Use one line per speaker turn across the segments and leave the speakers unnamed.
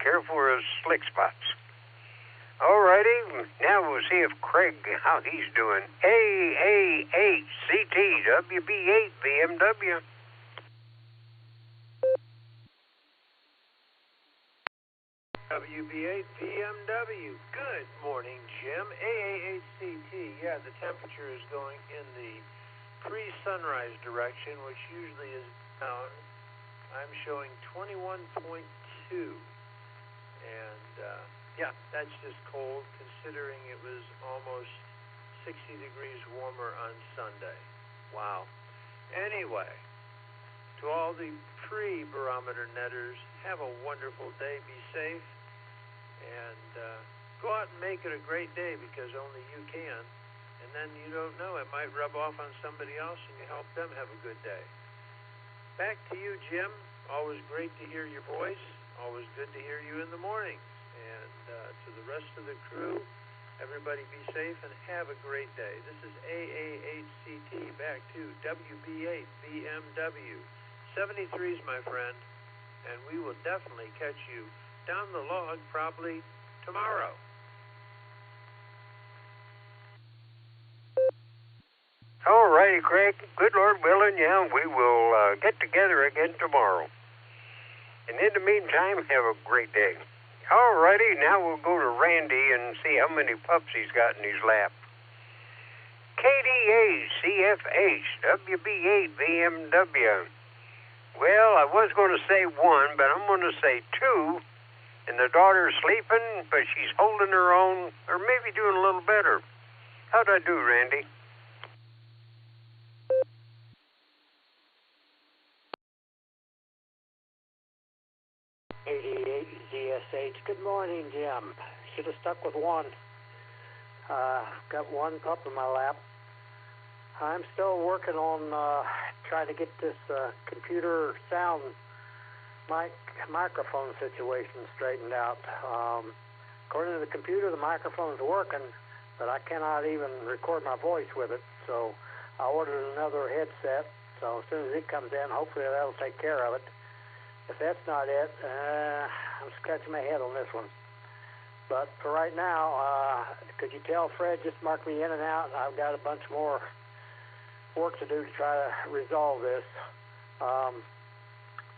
careful of slick spots. Alrighty, now we'll see if Craig, how he's doing. AA8CT WB8 BMW.
WB8 BMW. Good morning, Jim. AA8CT. Yeah, the temperature is going in the pre-sunrise direction, which usually is down. I'm showing 21.2. And, yeah, that's just cold, considering it was almost 60 degrees warmer on Sunday. Wow. Anyway, to all the pre-Barometer Netters, have a wonderful day. Be safe. And go out and make it a great day, because only you can. And then you don't know, it might rub off on somebody else and you help them have a good day. Back to you, Jim. Always great to hear your voice. Always good to hear you in the mornings. And to the rest of the crew, everybody be safe and have a great day. This is AA8CT back to WB8 BMW. 73s, my friend. And we will definitely catch you down the log probably tomorrow.
All righty, Craig. Good Lord willing, yeah, we will get together again tomorrow. And in the meantime, have a great day. All righty, now we'll go to Randy and see how many pups he's got in his lap. KDA CFH WB8 BMW. Well, I was going to say one, but I'm going to say two. And the daughter's sleeping, but she's holding her own, or maybe doing a little better. How'd I do, Randy?
GSH. Good morning, Jim. Should have stuck with one. Got one pup in my lap. I'm still working on trying to get this computer sound microphone situation straightened out. According to the computer, the microphone's working, but I cannot even record my voice with it. So I ordered another headset. So as soon as it comes in, hopefully that'll take care of it. If that's not it, I'm scratching my head on this one. But for right now, could you tell Fred just mark me in and out? I've got a bunch more work to do to try to resolve this.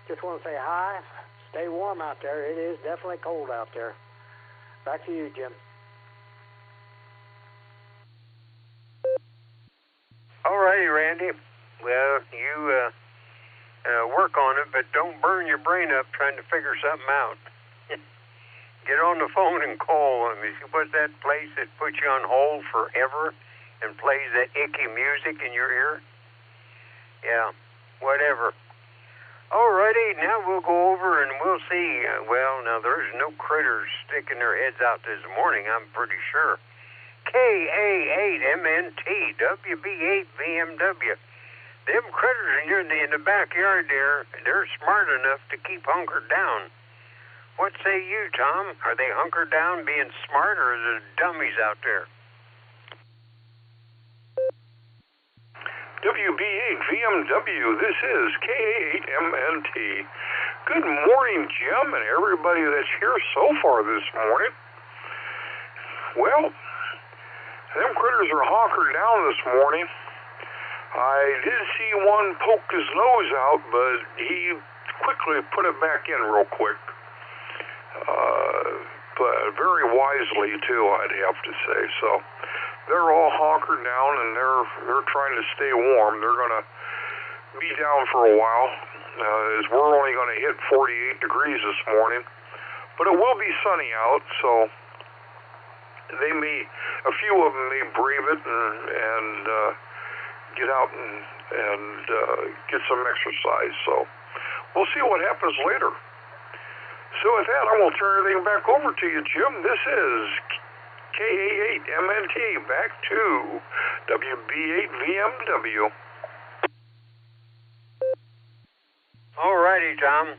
Just want to say hi. Stay warm out there. It is definitely cold out there. Back to you, Jim.
All righty, Randy. Well, you work on it, but don't burn your brain up trying to figure something out. Get on the phone and call them. What's that place that puts you on hold forever and plays that icky music in your ear? Yeah, whatever. Alrighty, now we'll go over and we'll see. Well, now there's no critters sticking their heads out this morning, I'm pretty sure. KA8MNT WB8 BMW. Them critters in the backyard there, they're smart enough to keep hunkered down. What say you, Tom? Are they hunkered down being smart, or are there dummies out there?
WB8 BMW, this is K8MNT. Good morning, Jim, and everybody that's here so far this morning. Well, them critters are hunkered down this morning. I did see one poke his nose out, but he quickly put it back in real quick. But very wisely, too, I'd have to say. So they're all hunkered down, and they're trying to stay warm. They're going to be down for a while, as we're only going to hit 48 degrees this morning. But it will be sunny out, so a few of them may brave it and get out and get some exercise. So we'll see what happens later. So with that, I will turn everything back over to you, Jim. This is KA8MNT, back to WB8 BMW.
All righty, Tom.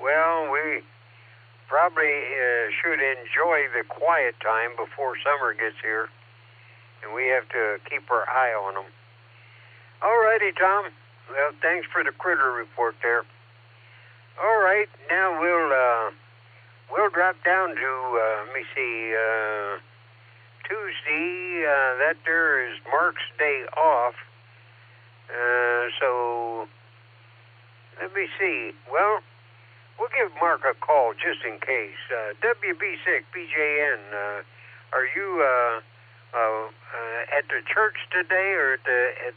Well, we probably should enjoy the quiet time before summer gets here, and we have to keep our eye on them. All righty, Tom. Well, thanks for the critter report there. All right, now we'll drive drop down to, let me see, Tuesday, that there is Mark's day off. So, let me see. Well, we'll give Mark a call just in case. WB6, BJN, are you at the church today or at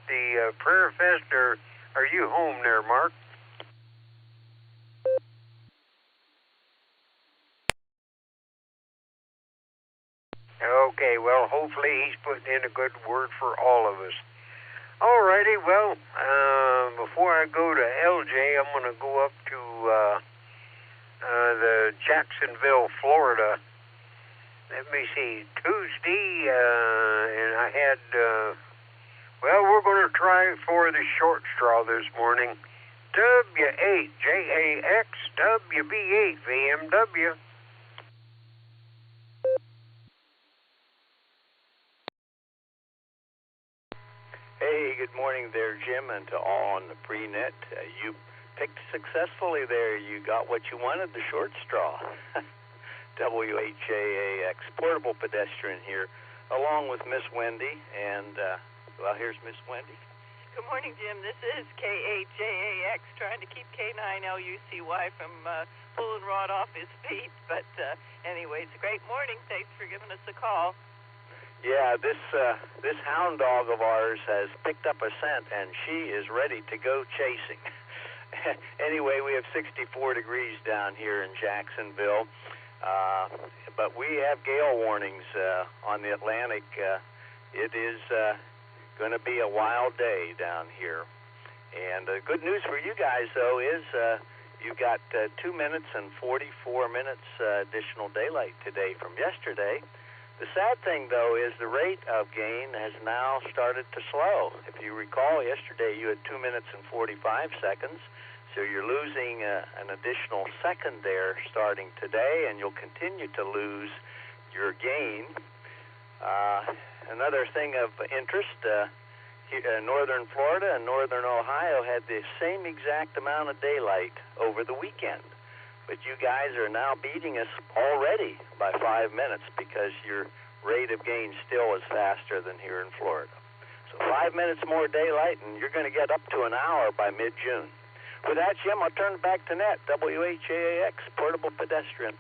the prayer fest, or are you home there, Mark? Okay, well, hopefully he's putting in a good word for all of us. Alrighty, well, before I go to LJ, I'm going to go up to the Jacksonville, Florida. Let me see, Tuesday, and I had, well, we're going to try for the short straw this morning. W8JAX, WB8 VMW.
Hey, good morning there, Jim, and to all on the pre-net. You picked successfully there. You got what you wanted, the short straw. WHAAX, portable pedestrian here, along with Miss Wendy. And, well, here's Miss Wendy.
Good morning, Jim. This is K8JAX, trying to keep K9LUCY from pulling Rod off his feet. But anyway, it's a great morning. Thanks for giving us a call.
Yeah, this hound dog of ours has picked up a scent, and she is ready to go chasing. Anyway, we have 64 degrees down here in Jacksonville, but we have gale warnings on the Atlantic. It is going to be a wild day down here. And the good news for you guys, though, is you got 2 minutes and 44 minutes additional daylight today from yesterday. The sad thing, though, is the rate of gain has now started to slow. If you recall, yesterday you had 2 minutes and 45 seconds, so you're losing an additional second there starting today, and you'll continue to lose your gain. Another thing of interest, northern Florida and northern Ohio had the same exact amount of daylight over the weekend. But you guys are now beating us already by 5 minutes because your rate of gain still is faster than here in Florida. So 5 minutes more daylight, and you're going to get up to an hour by mid-June. With that, Jim, I'll turn it back to Net, WHAAX, portable pedestrian.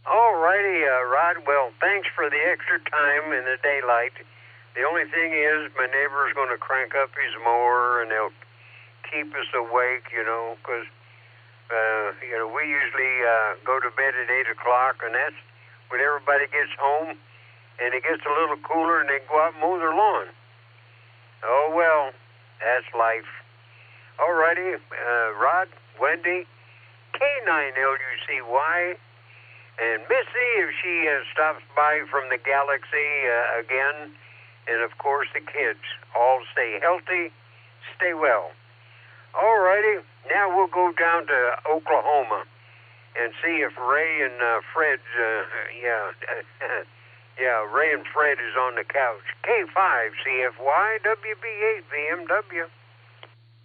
All righty, Rod. Well, thanks for the extra time in the daylight. The only thing is my neighbor's going to crank up his mower, and they'll keep us awake, because, we usually go to bed at 8 o'clock, and that's when everybody gets home, and it gets a little cooler, and they go out and mow their lawn. Oh, well, that's life. All righty, Rod, Wendy, K9LUCY, and Missy, if she stops by from the galaxy again, and, of course, the kids. All stay healthy, stay well. All righty, now we'll go down to Oklahoma and see if Ray and Fred, Ray and Fred is on the couch. K5 CFY WB8 VMW.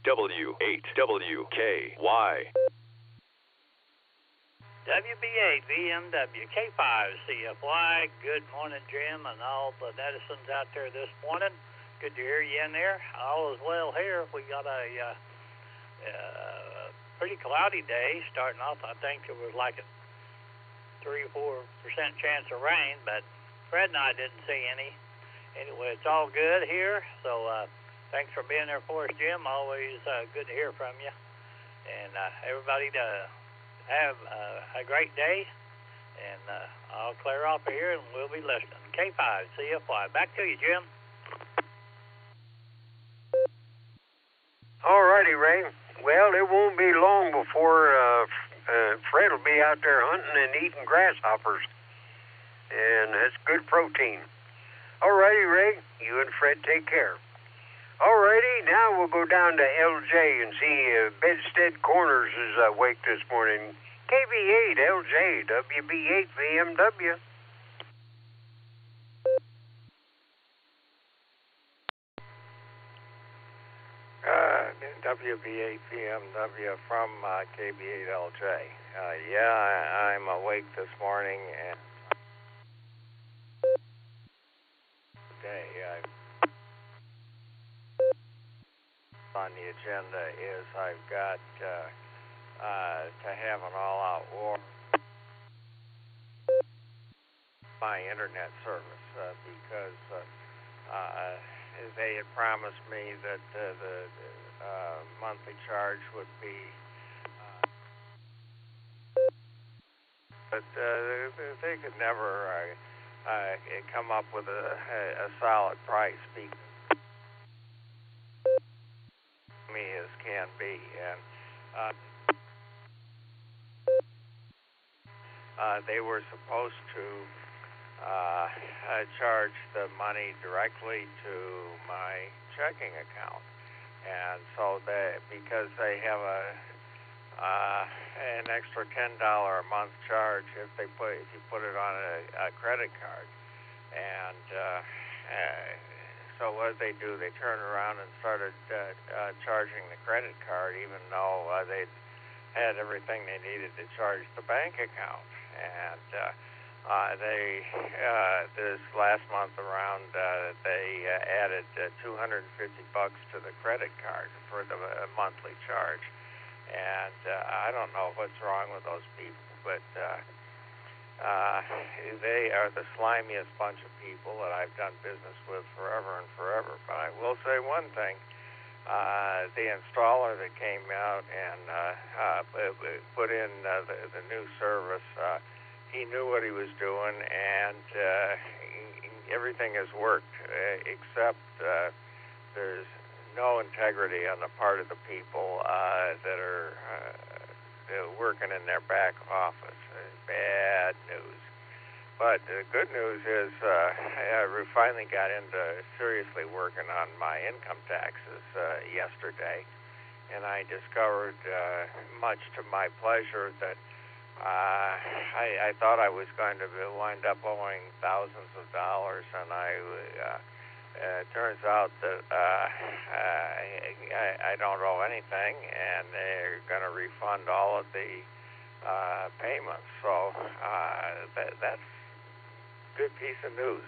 W8WKY.
WB8 VMW K5 CFY. Good morning, Jim, and all the netizens out there this morning. Good to hear you in there. All is well here. We got a pretty cloudy day starting off. I think it was like a 3 or 4% chance of rain, but Fred and I didn't see any. Anyway, it's all good here. So thanks for being there for us, Jim. Always good to hear from you. And everybody have a great day. And I'll clear off of here and we'll be listening. K5 CFY. Back to you, Jim.
All righty, Ray. Well, it won't be long before Fred will be out there hunting and eating grasshoppers. And that's good protein. All righty, Ray. You and Fred take care. All righty, now we'll go down to LJ and see Bedstead Corners is awake this morning. KB8 LJ WB8 VMW.
WB8BMW from KB8LJ. I'm awake this morning, and today on the agenda is I've got to have an all-out war my internet service because they had promised me that the monthly charge would be but they could never come up with a solid price because me as can be, and they were supposed to charge the money directly to my checking account, and so because they have an extra $10 a month charge if you put it on a credit card, and so what they do, they turned around and started charging the credit card, even though they had everything they needed to charge the bank account. And this last month around, they added $250 to the credit card for the monthly charge. And I don't know what's wrong with those people, but they are the slimiest bunch of people that I've done business with forever and forever. But I will say one thing. The installer that came out and put in the new service, he knew what he was doing, and everything has worked, except there's no integrity on the part of the people that are working in their back office. Bad news. But the good news is we finally got into seriously working on my income taxes yesterday, and I discovered, much to my pleasure, that I thought I was going to wind up owing thousands of dollars, and it turns out that I don't owe anything, and they're going to refund all of the payments. So that's a good piece of news.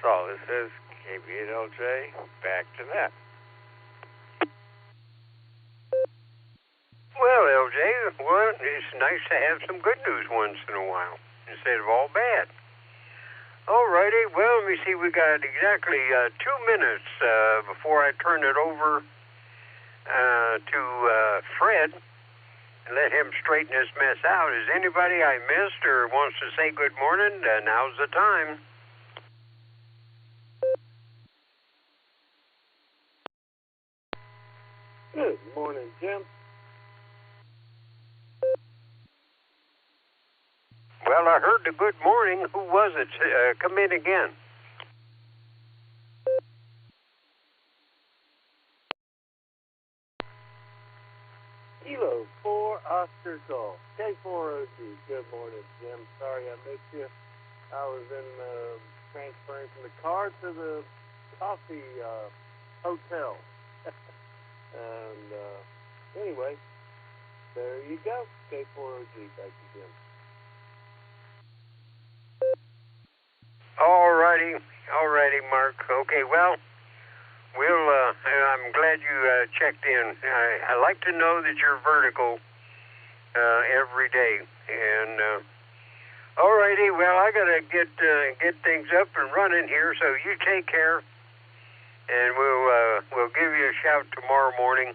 So this is KB8LJ, back to net.
Well, LJ, it's nice to have some good news once in a while instead of all bad. All righty. Well, let me see. We got exactly 2 minutes before I turn it over to Fred and let him straighten this mess out. Is anybody I missed or wants to say good morning? Now's the time.
Good morning, Jim.
Well, I heard the good morning. Who was it? Come in again.
Kilo 4 Oscar Golf. K4OG. Good morning, Jim. Sorry I missed you. I was in transferring from the car to the coffee hotel. And anyway, there you go. K4OG. Thank you, Jim.
All righty, Mark. Okay, well, I'm glad you checked in. I like to know that you're vertical every day. And all righty, well, I gotta get things up and running here. So you take care, and we'll give you a shout tomorrow morning,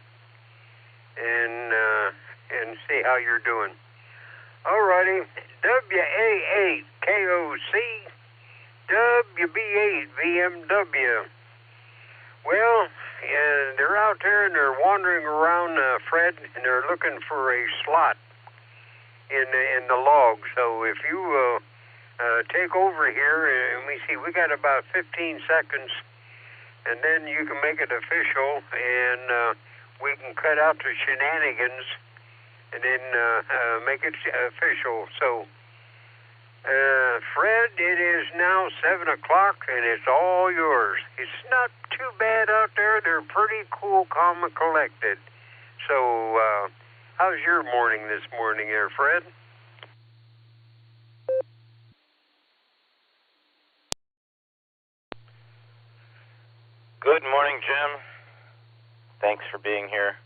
and see how you're doing. All righty, WA8KOC. WB8 VMW. Well, they're out there and they're wandering around, Fred, and they're looking for a slot in the log. So if you take over here, and we see we got about 15 seconds, and then you can make it official, and we can cut out the shenanigans, and then make it official. So. Fred, it is now 7 o'clock, and it's all yours. It's not too bad out there. They're pretty cool, calm, and collected. So, how's your morning this morning there, Fred?
Good morning, Jim. Thanks for being here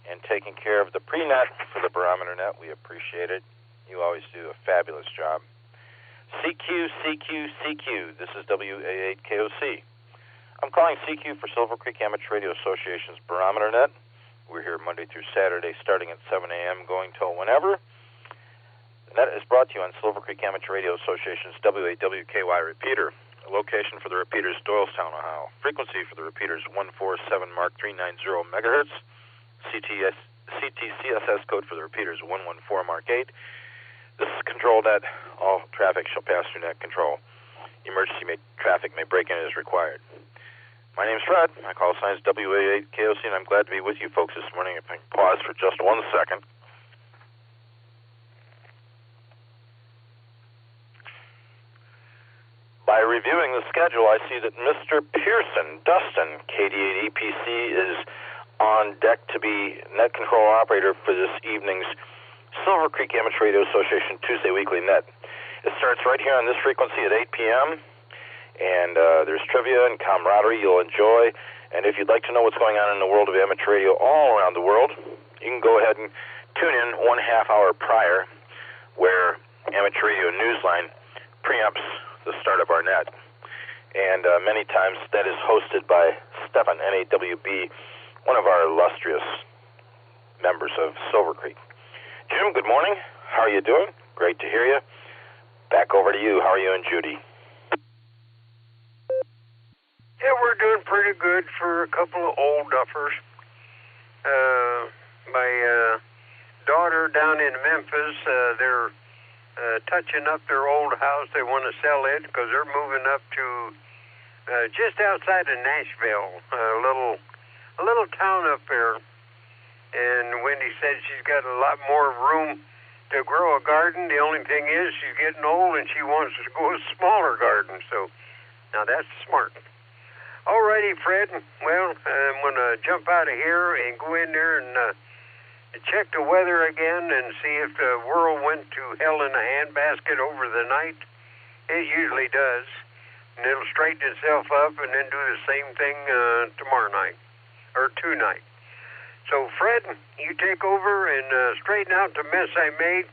and taking care of the pre-net for the Barometer Net. We appreciate it. You always do a fabulous job. CQ. This is WA8KOC. I'm calling CQ for Silvercreek Amateur Radio Association's Barometer Net. We're here Monday through Saturday starting at 7 a.m. going till whenever. The net is brought to you on Silvercreek Amateur Radio Association's WAWKY repeater. A location for the repeater is Doylestown, Ohio. Frequency for the repeater is 147 Mark 390 megahertz. CTCSS code for the repeater is 114 Mark 8. This is controlled at all traffic shall pass through net control. Emergency traffic may break in as required. My name is Fred. My call sign is WA8KOC, and I'm glad to be with you folks this morning. If I can pause for just 1 second. By reviewing the schedule, I see that Mr. Pearson, Dustin, KD8EPC, is on deck to be net control operator for this evening's Silvercreek Amateur Radio Association Tuesday Weekly Net. It starts right here on this frequency at 8 p.m., and there's trivia and camaraderie you'll enjoy. And if you'd like to know what's going on in the world of amateur radio all around the world, you can go ahead and tune in 1/2 hour prior, where Amateur Radio Newsline preamps the start of our net. And many times that is hosted by Stefan, NAWB, one of our illustrious members of Silvercreek. Jim, good morning. How are you doing? Great to hear you. Back over to you. How are you and Judy?
Yeah, we're doing pretty good for a couple of old duffers. My daughter down in Memphis, they're touching up their old house. They want to sell it because they're moving up to just outside of Nashville, a little town up there. And Wendy said she's got a lot more room to grow a garden. The only thing is she's getting old and she wants to go a smaller garden. So now that's smart. Alrighty, Fred. Well, I'm going to jump out of here and go in there and check the weather again and see if the world went to hell in a handbasket over the night. It usually does. And it'll straighten itself up and then do the same thing tomorrow night or tonight. So, Fred, you take over and straighten out the mess I made.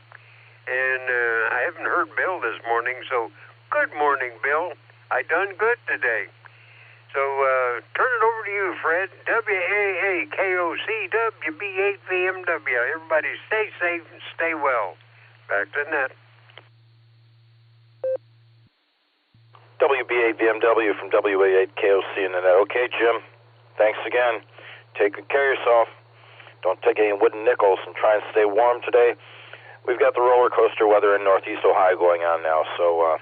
And I haven't heard Bill this morning, so good morning, Bill. I done good today. So, turn it over to you, Fred. WAAKOC, WB8VMW. Everybody stay safe and stay well. Back to net.
WB8VMW from WA8KOC in the net. Okay, Jim. Thanks again. Take good care of yourself. Don't take any wooden nickels and try and stay warm today. We've got the roller coaster weather in Northeast Ohio going on now, so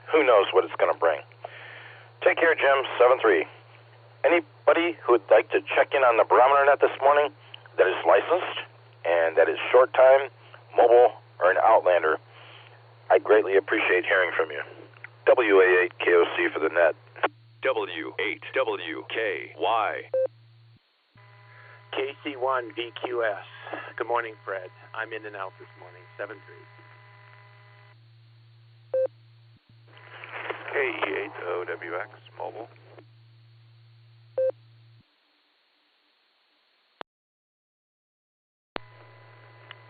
who knows what it's going to bring. Take care, Jim. 7-3. Anybody who would like to check in on the Barometer Net this morning that is licensed and that is short time, mobile, or an Outlander, I greatly appreciate hearing from you. WA8KOC for the net.
W8WKY.
KC1VQS. Good morning, Fred. I'm in and out this morning. 7-3.
KE8OWX mobile.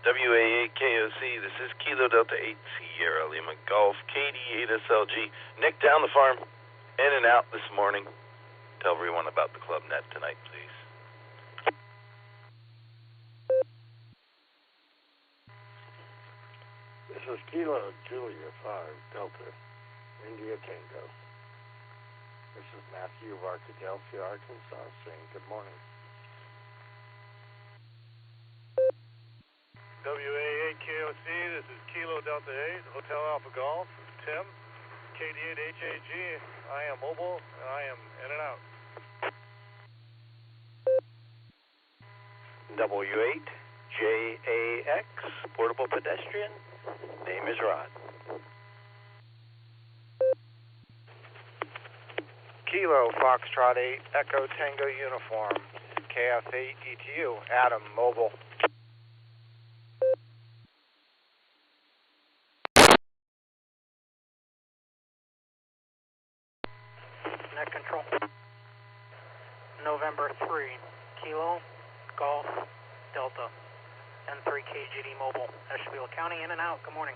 WA8KOC, this is Kilo Delta 8 Sierra Lima Golf, KD8SLG. Nick down the farm, in and out this morning. Tell everyone about the club net tonight, please.
This is Kilo Julia 5 Delta India Tango. This is Matthew of Arkadelphia, Arkansas, saying good morning.
WA8KOC, this is Kilo Delta 8, Hotel Alpha Golf, Tim, KD8HAG. I am mobile, and I am in and out.
W8JAX, portable pedestrian. Name is Rod.
Kilo Foxtrot 8, Echo Tango Uniform, KF8 ETU. Adam, mobile.
Net control. November 3, Kilo, Golf, Delta, N3 KGD mobile, Asheville County, in and out. Good morning.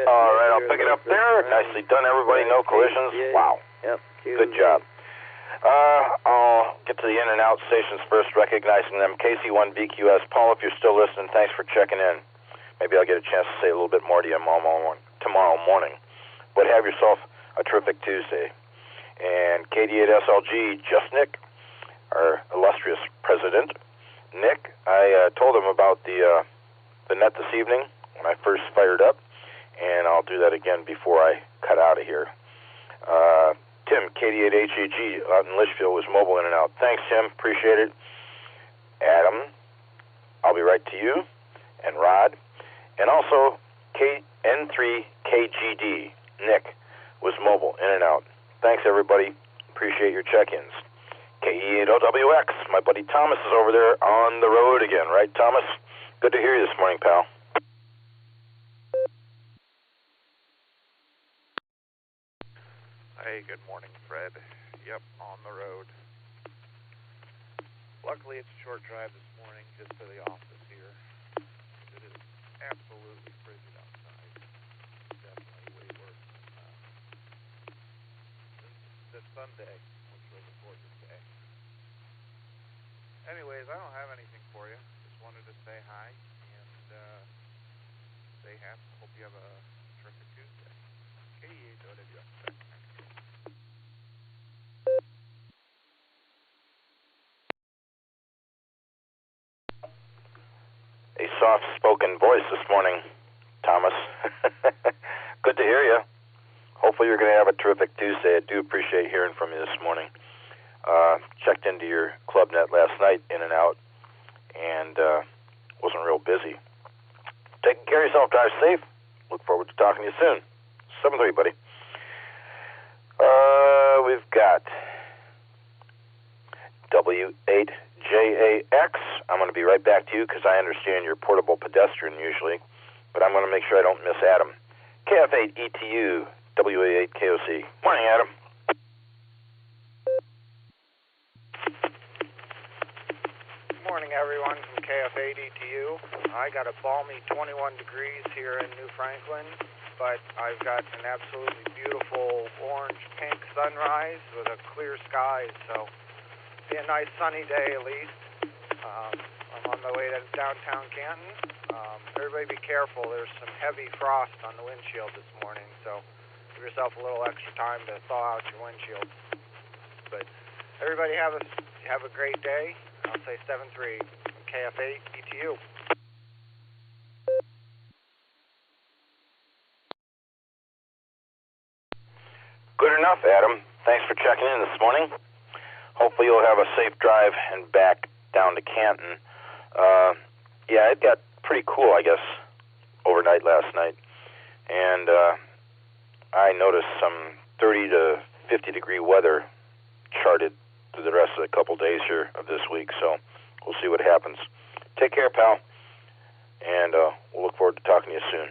All right, I'll pick it up there. Nicely done, everybody. No collisions. Wow.
Yep.
Good job. I'll get to the in and out stations first, recognizing them. KC1BQS. Paul, if you're still listening, thanks for checking in. Maybe I'll get a chance to say a little bit more to you tomorrow morning. But have yourself a terrific Tuesday. And KD8SLG, just Nick, our illustrious president. Nick, I told him about the net this evening when I first fired up, and I'll do that again before I cut out of here. Tim, KD8HEG out in Litchfield was mobile in and out. Thanks, Tim. Appreciate it. Adam, I'll be right to you. And Rod. And also, N3KGD, Nick, was mobile in and out. Thanks, everybody. Appreciate your check-ins. KE8OWX, my buddy Thomas is over there on the road again, right, Thomas? Good to hear you this morning, pal.
Hey, good morning, Fred. Yep, on the road. Luckily, it's a short drive this morning just to the office here. It is absolutely frigid outside. Definitely way worse than the Sunday, which was a gorgeous day. Anyways, I don't have anything for you. Just wanted to say hi and say happy. Hope you have a terrific Tuesday. KE8OWX.
A soft-spoken voice this morning, Thomas. Good to hear you. Hopefully you're going to have a terrific Tuesday. I do appreciate hearing from you this morning. Checked into your club net last night, in and out, and wasn't real busy. Take care of yourself. Drive safe. Look forward to talking to you soon. 7-3, buddy. We've got W8JAX. I'm going to be right back to you because I understand you're portable pedestrian usually, but I'm going to make sure I don't miss Adam. KF8 ETU, WA8 KOC. Morning, Adam.
Morning, everyone from KF8 ETU. I got a balmy 21 degrees here in New Franklin, but I've got an absolutely beautiful orange-pink sunrise with a clear sky, so be a nice sunny day at least. I'm on my way to downtown Canton. Everybody be careful. There's some heavy frost on the windshield this morning, so give yourself a little extra time to thaw out your windshield. But everybody have a great day. I'll say 7-3 from KF8 ETU.
Good enough, Adam. Thanks for checking in this morning. Hopefully you'll have a safe drive and back down to Canton. Yeah, it got pretty cool, I guess, overnight last night. And I noticed some 30 to 50 degree weather charted through the rest of the couple days here of this week. So we'll see what happens. Take care, pal. And we'll look forward to talking to you soon.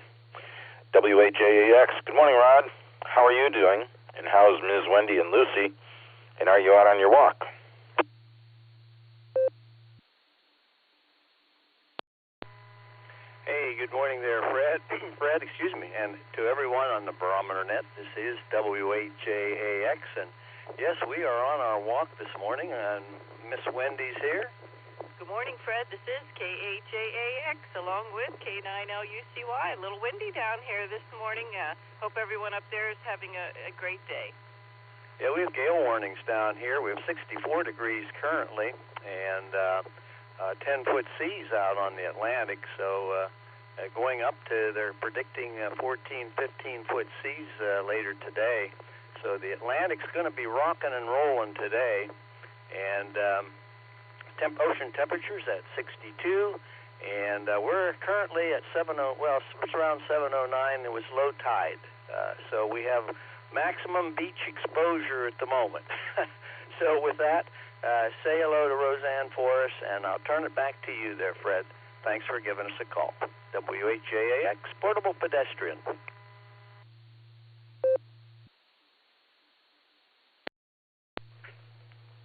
W8JAX. Good morning, Rod. How are you doing? And how's Ms. Wendy and Lucy? And are you out on your walk?
Hey, good morning there, Fred. Fred, excuse me. And to everyone on the Barometer Net, this is W8JAX. And yes, we are on our walk this morning, and Miss Wendy's here.
Good morning, Fred. This is KHAAX along with K9LUCY. A little windy down here this morning. Hope everyone up there is having a great day.
Yeah, we have gale warnings down here. We have 64 degrees currently, and 10-foot seas out on the Atlantic. So going up to, they're predicting 14, 15-foot seas later today. So the Atlantic's going to be rocking and rolling today, and ocean temperatures at 62, And we're currently at it's around 7:09. There was low tide, so we have maximum beach exposure at the moment. So with that, say hello to Roseanne for us, and I'll turn it back to you there, Fred. Thanks for giving us a call. WHJAX, Portable Pedestrian.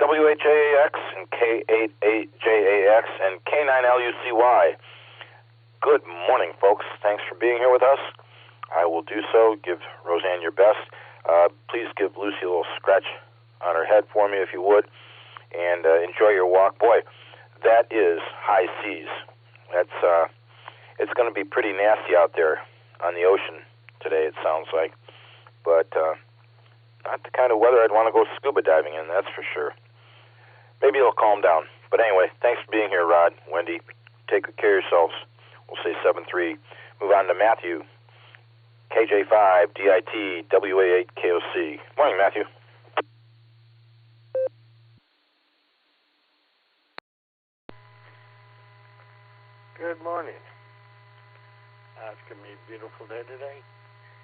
WHJAX and K88JAX and K9LUCY. Good morning, folks. Thanks for being here with us. I will do so. Give Roseanne your best. Please give Lucy a little scratch on her head for me, if you would, and enjoy your walk. Boy, that is high seas. It's going to be pretty nasty out there on the ocean today, it sounds like, but not the kind of weather I'd want to go scuba diving in, that's for sure. Maybe it'll calm down. But anyway, thanks for being here, Rod, Wendy. Take good care of yourselves. We'll say 7-3. Move on to Matthew. KJ5, DIT, WA8, KOC. Morning, Matthew.
Good morning. It's going to be a beautiful day today.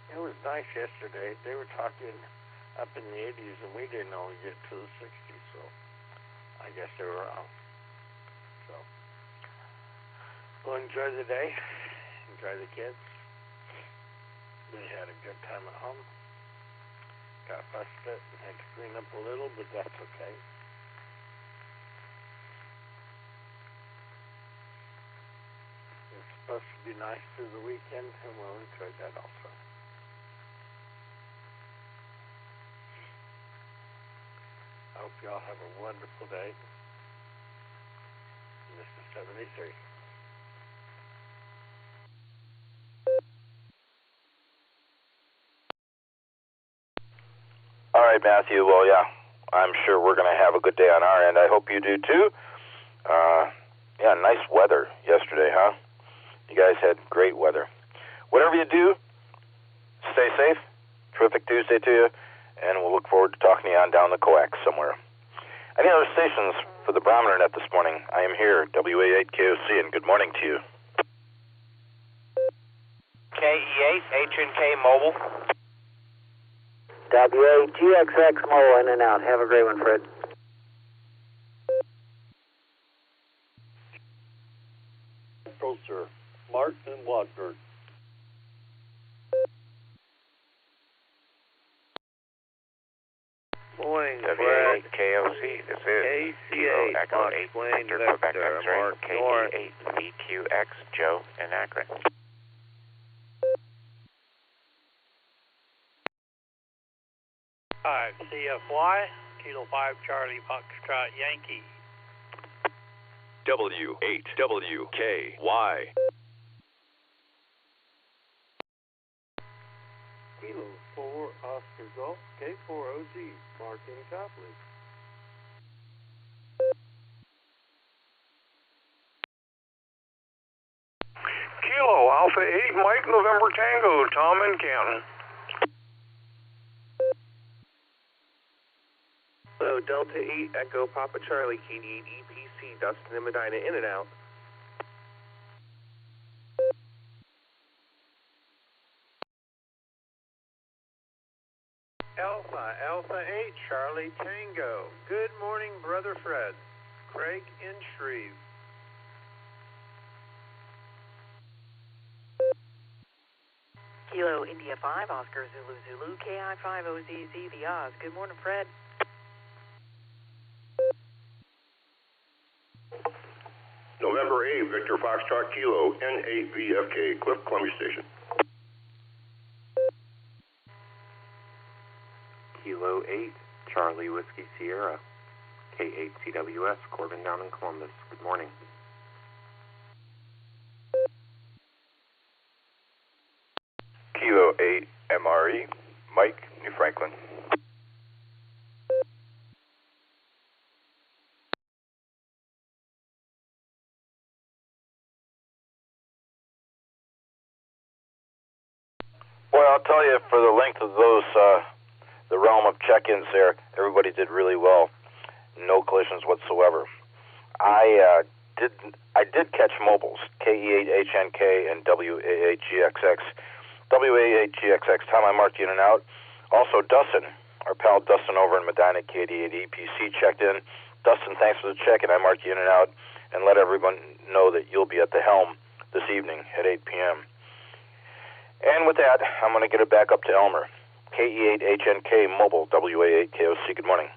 It was nice yesterday. They were talking up in the 80s, and we didn't only get to the 60s, so I guess they were wrong. So, we'll enjoy the day. Enjoy the kids. They had a good time at home. Got fussed at and had to clean up a little, but that's okay. It's supposed to be nice through the weekend, and we'll enjoy that also. I hope you all have a wonderful day. And this is 73.
All right, Matthew. Well, yeah, I'm sure we're going to have a good day on our end. I hope you do, too. Yeah, nice weather yesterday, huh? You guys had great weather. Whatever you do, stay safe. Terrific Tuesday to you, and we'll look forward to talking to you on down the coax somewhere. Any other stations for the Barometer Net this morning? I am here, WA8KOC, and good morning to you.
KE8, H&K Mobile.
WAGXX Mobile, in and out. Have a great one, Fred.
Sir, Martin Watford.
Morning,
WA8 KOC. This is Kilo Echo 8 Victor Quebec X-Ray KE8 VQX Joe in Akron.
Alright, CFY, Kilo 5 Charlie Foxtrot Yankee.
W8WKY.
Kilo 4 Oscar Golf, K4OZ, Martin Copley.
Kilo Alpha 8 Mike November Tango, Tom in Canton.
Hello, Delta 8 Echo Papa Charlie, KD8 EPC, Dustin and Medina, in and out.
Alpha 8 Charlie Tango. Good morning, Brother Fred. Craig in Shreve.
Kilo India 5 Oscar Zulu Zulu KI5OZZ The Oz. Good morning, Fred.
November 8, Victor Foxtrot Kilo, N8VFK, Cliff Columbia Station.
Kilo 8 Charlie Whiskey Sierra K8CWS, Corbin down in Columbus. Good morning.
Kilo 8 MRE, Mike, New Franklin.
Boy, I'll tell you, for the length of those, the realm of check-ins there, everybody did really well. No collisions whatsoever. I did catch mobiles, KE8HNK and WA8GXX. WA8GXX, Tom, I marked you in and out. Also, Dustin, our pal Dustin over in Medina, KD8EPC, checked in. Dustin, thanks for the check, and I marked you in and out, and let everyone know that you'll be at the helm this evening at 8 p.m. And with that, I'm going to get it back up to Elmer. KE8HNK Mobile, WA8KOC, good morning.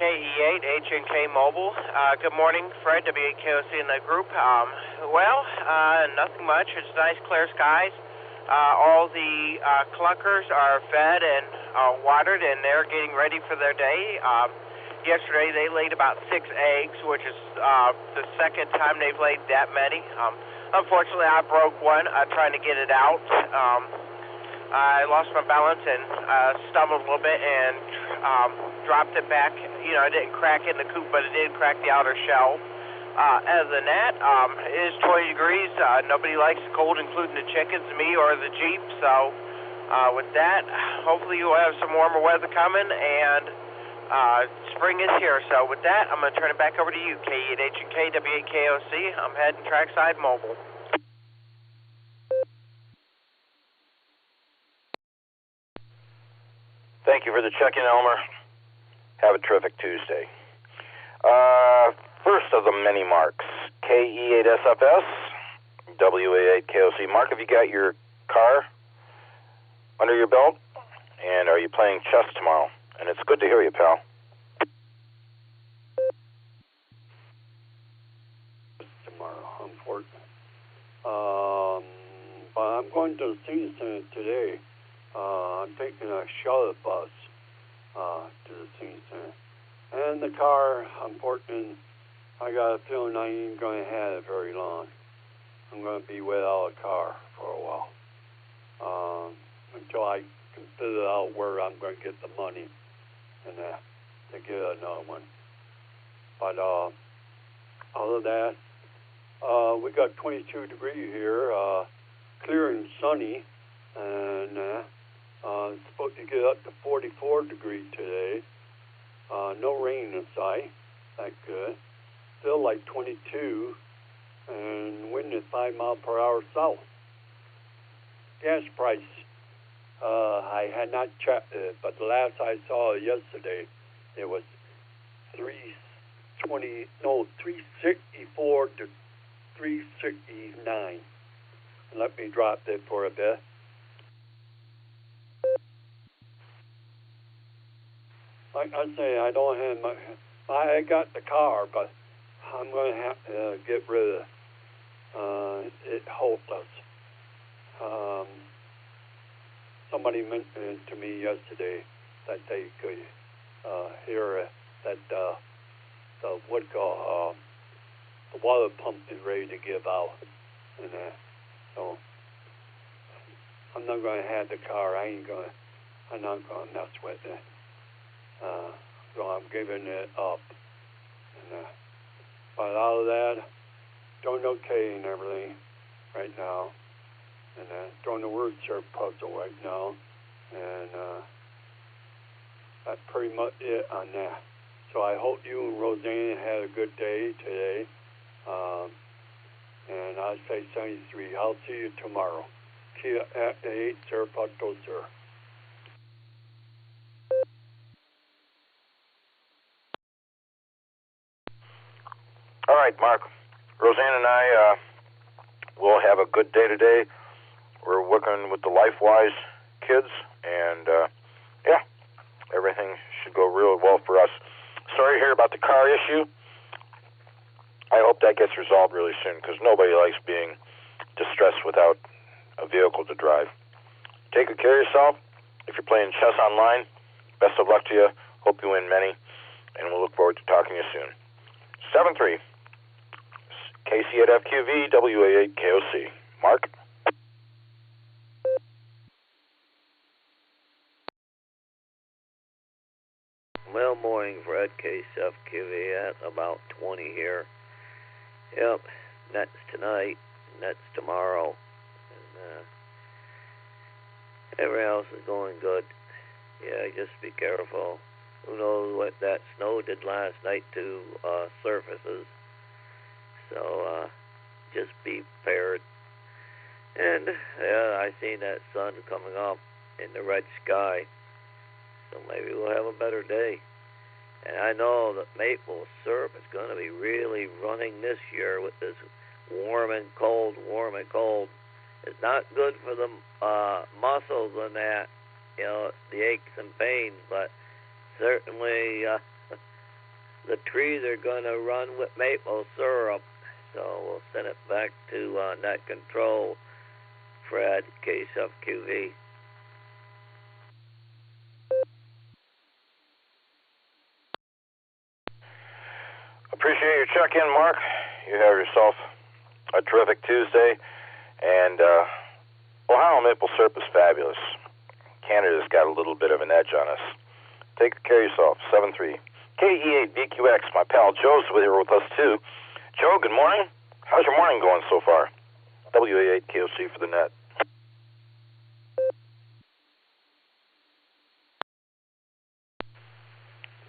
KE8HNK Mobile, good morning, Fred, WA8KOC in the group. Nothing much. It's nice, clear skies. All the clunkers are fed and watered, and they're getting ready for their day. Yesterday they laid about 6 eggs, which is the second time they've laid that many. Unfortunately, I broke one trying to get it out. I lost my balance and stumbled a little bit and dropped it back. You know, I didn't crack it in the coop, but it did crack the outer shell. Other than that, it is 20 degrees. Nobody likes the cold, including the chickens, me, or the Jeep. So with that, hopefully you'll have some warmer weather coming, and spring is here. So with that, I'm going to turn it back over to you, KE8HNK, WA8KOC. I'm heading trackside mobile.
Thank you for the check-in, Elmer. Have a terrific Tuesday. First of the many marks, KE8SFS, WA8KOC. Mark, have you got your car under your belt? And are you playing chess tomorrow? And it's good to hear you, pal.
Tomorrow, unfortunately. But I'm going to the senior center today. I'm taking a shuttle bus to the senior center. And the car, unfortunately, I got a feeling I ain't going to have it very long. I'm going to be without a car for a while. Until I can figure out where I'm going to get the money and to get another one. But other than that, we got 22 degrees here, clear and sunny, and it's supposed to get up to 44 degrees today. No rain in sight. That's good. Still like 22, and wind is 5 miles per hour south. Gas price, I had not checked it, but the last I saw yesterday, it was 364 to 369. Let me drop that for a bit. Like I say, I don't have I got the car, but I'm going to have to get rid of it hopeless. Somebody mentioned to me yesterday that they could hear that the water pump is ready to give out, and so I'm not going to have the car. I'm not going to mess with it. So I'm giving it up. And, but out of that, doing okay and everything right now. And doing the word search puzzle right now. And that's pretty much it on that. So I hope you and Roseanne had a good day today. And I say 73. I'll see you tomorrow. Kia at 8, sir, Pacto, sir.
All right, Mark. Roseanne and I will have a good day today. We're working with the LifeWise kids, and everything should go real well for us. Sorry to hear about the car issue. I hope that gets resolved really soon, because nobody likes being distressed without a vehicle to drive. Take good care of yourself. If you're playing chess online, best of luck to you. Hope you win many, and we'll look forward to talking to you soon. 7-3. KC8FQV, WA8KOC. Mark?
Well, morning, Fred, KCFQV at about 20 here. Yep, nets tonight, nets tomorrow, and everything else is going good. Yeah, just be careful. who knows what that snow did last night to surfaces. So just be prepared. And yeah, I seen that sun coming up in the red sky. So maybe we'll have a better day. And I know that maple syrup is going to be really running this year with this warm and cold. It's not good for the muscles and that, you know, the aches and pains, but certainly the trees are going to run with maple syrup. So we'll send it back to net control, Fred, KSFQV.
Appreciate your check-in, Mark. You have yourself a terrific Tuesday. And Ohio maple syrup is fabulous. Canada's got a little bit of an edge on us. Take care of yourself. 7-3. KE8VQX, my pal Joe's here with us, too. Joe, good morning. How's your morning going so far? WA8KOC for the net.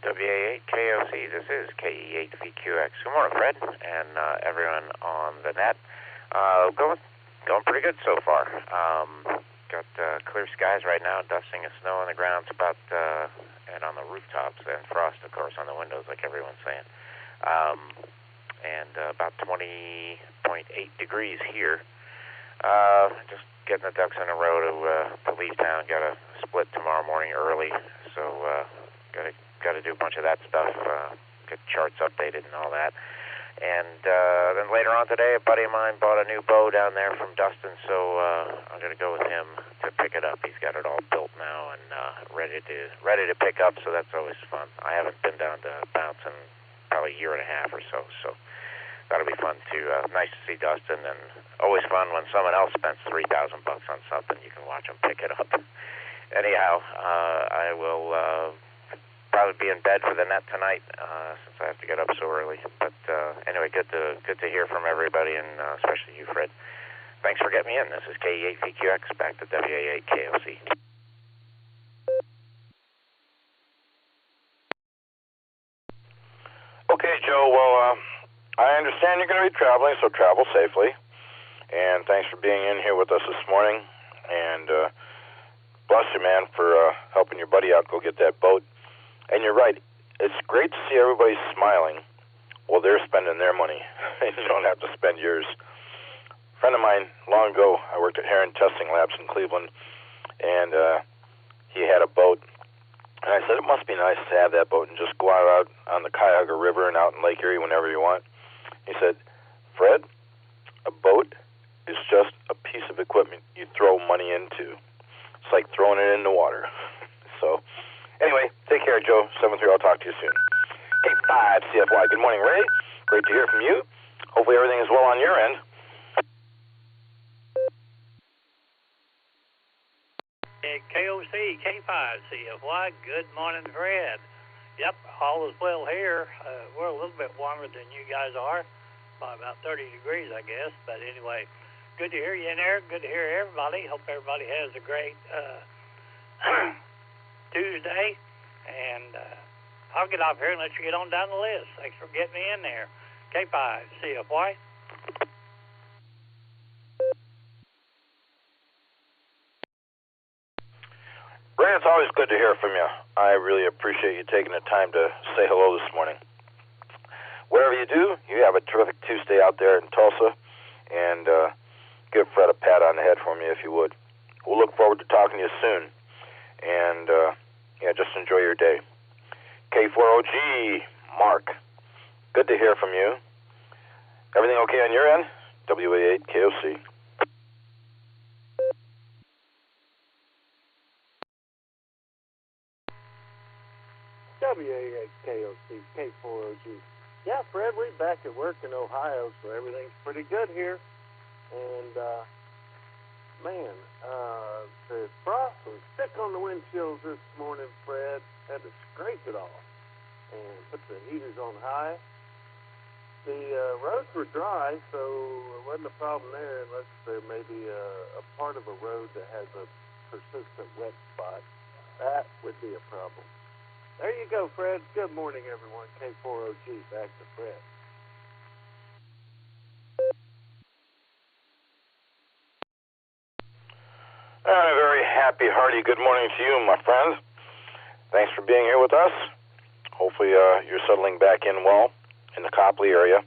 WA8KOC, this is KE8VQX. Good morning, Fred, and everyone on the net. Going pretty good so far. Got clear skies right now, dusting of snow on the ground spot, and on the rooftops, and frost, of course, on the windows, like everyone's saying. And about 20.8 degrees here. Just getting the ducks in a row to leave town. Got a split tomorrow morning early, so got to do a bunch of that stuff, get charts updated and all that. And then later on today, a buddy of mine bought a new bow down there from Dustin, so I'm going to go with him to pick it up. He's got it all built now and ready to pick up, so that's always fun. I haven't been down to Bounce in probably a year and a half or so that'll be fun too. Nice to see Dustin, and always fun when someone else spends $3,000 on something. You can watch them pick it up. Anyhow, I will probably be in bed for the net tonight since I have to get up so early. But anyway, good to hear from everybody, and especially you, Fred. Thanks for getting me in. This is KE8VQX, back to WA8KOC.
Okay, Joe, well, I understand you're going to be traveling, so travel safely. And thanks for being in here with us this morning. And bless you, man, for helping your buddy out go get that boat. And you're right. It's great to see everybody smiling while they're spending their money. You don't have to spend yours. A friend of mine, long ago, I worked at Heron Testing Labs in Cleveland, and he had a boat. And I said, it must be nice to have that boat and just go out on the Cuyahoga River and out in Lake Erie whenever you want. He said, Fred, a boat is just a piece of equipment you throw money into. It's like throwing it in the water. So, anyway, take care, Joe. 7-3, I'll talk to you soon. K5 CFY, good morning, Ray. Great to hear from you. Hopefully everything is well on your end.
KOC, K5 CFY, good morning, Fred. Yep, all is well here. We're a little bit warmer than you guys are, by about 30 degrees, I guess. But anyway, good to hear you in there. Good to hear everybody. Hope everybody has a great Tuesday. And I'll get off here and let you get on down the list. Thanks for getting me in there. K5 CFY.
Ray, it's always good to hear from you. I really appreciate you taking the time to say hello this morning. Whatever you do, you have a terrific Tuesday out there in Tulsa, and give Fred a pat on the head for me if you would. We'll look forward to talking to you soon, and just enjoy your day. K4OG, Mark, good to hear from you. Everything okay on your end? WA8KOC.
WA8KOC, K4OG. Yeah, Fred, we're back at work in Ohio, so everything's pretty good here. And, the frost was thick on the windshields this morning, Fred. Had to scrape it off and put the heaters on high. The roads were dry, so it wasn't a problem there unless there may be a part of a road that has a persistent wet spot. That would be a problem. There you go, Fred. Good morning, everyone. K4OG, back to Fred.
And a very happy, hearty good morning to you, my friends. Thanks for being here with us. Hopefully you're settling back in well in the Copley area.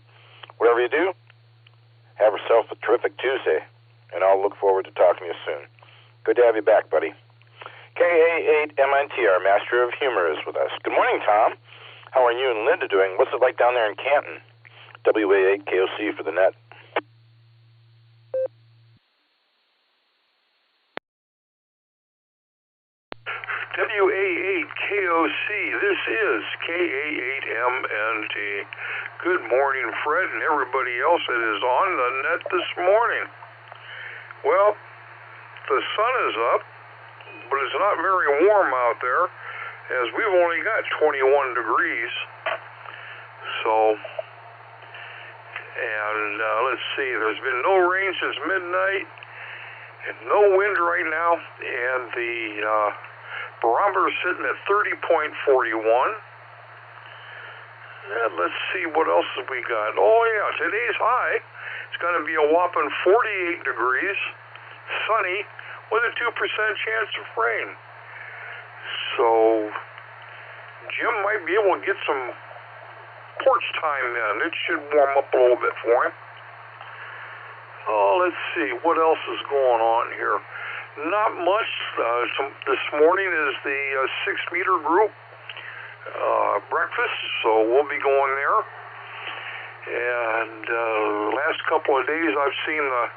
Whatever you do, have yourself a terrific Tuesday, and I'll look forward to talking to you soon. Good to have you back, buddy. KA8MNT, our Master of Humor, is with us. Good morning, Tom. How are you and Linda doing? What's it like down there in Canton? WA8KOC for the net.
WA8KOC, this is KA8MNT. Good morning, Fred, and everybody else that is on the net this morning. Well, the sun is up, but it's not very warm out there, as we've only got 21 degrees. So, and let's see, there's been no rain since midnight, and no wind right now, and the barometer is sitting at 30.41. And let's see what else have we got. Oh yeah, today's high. It's going to be a whopping 48 degrees, sunny, with a 2% chance of rain. So Jim might be able to get some porch time in. It should warm up a little bit for him. Oh, let's see what else is going on here. Not much. This morning is the 6-meter group breakfast, so we'll be going there. And last couple of days I've seen the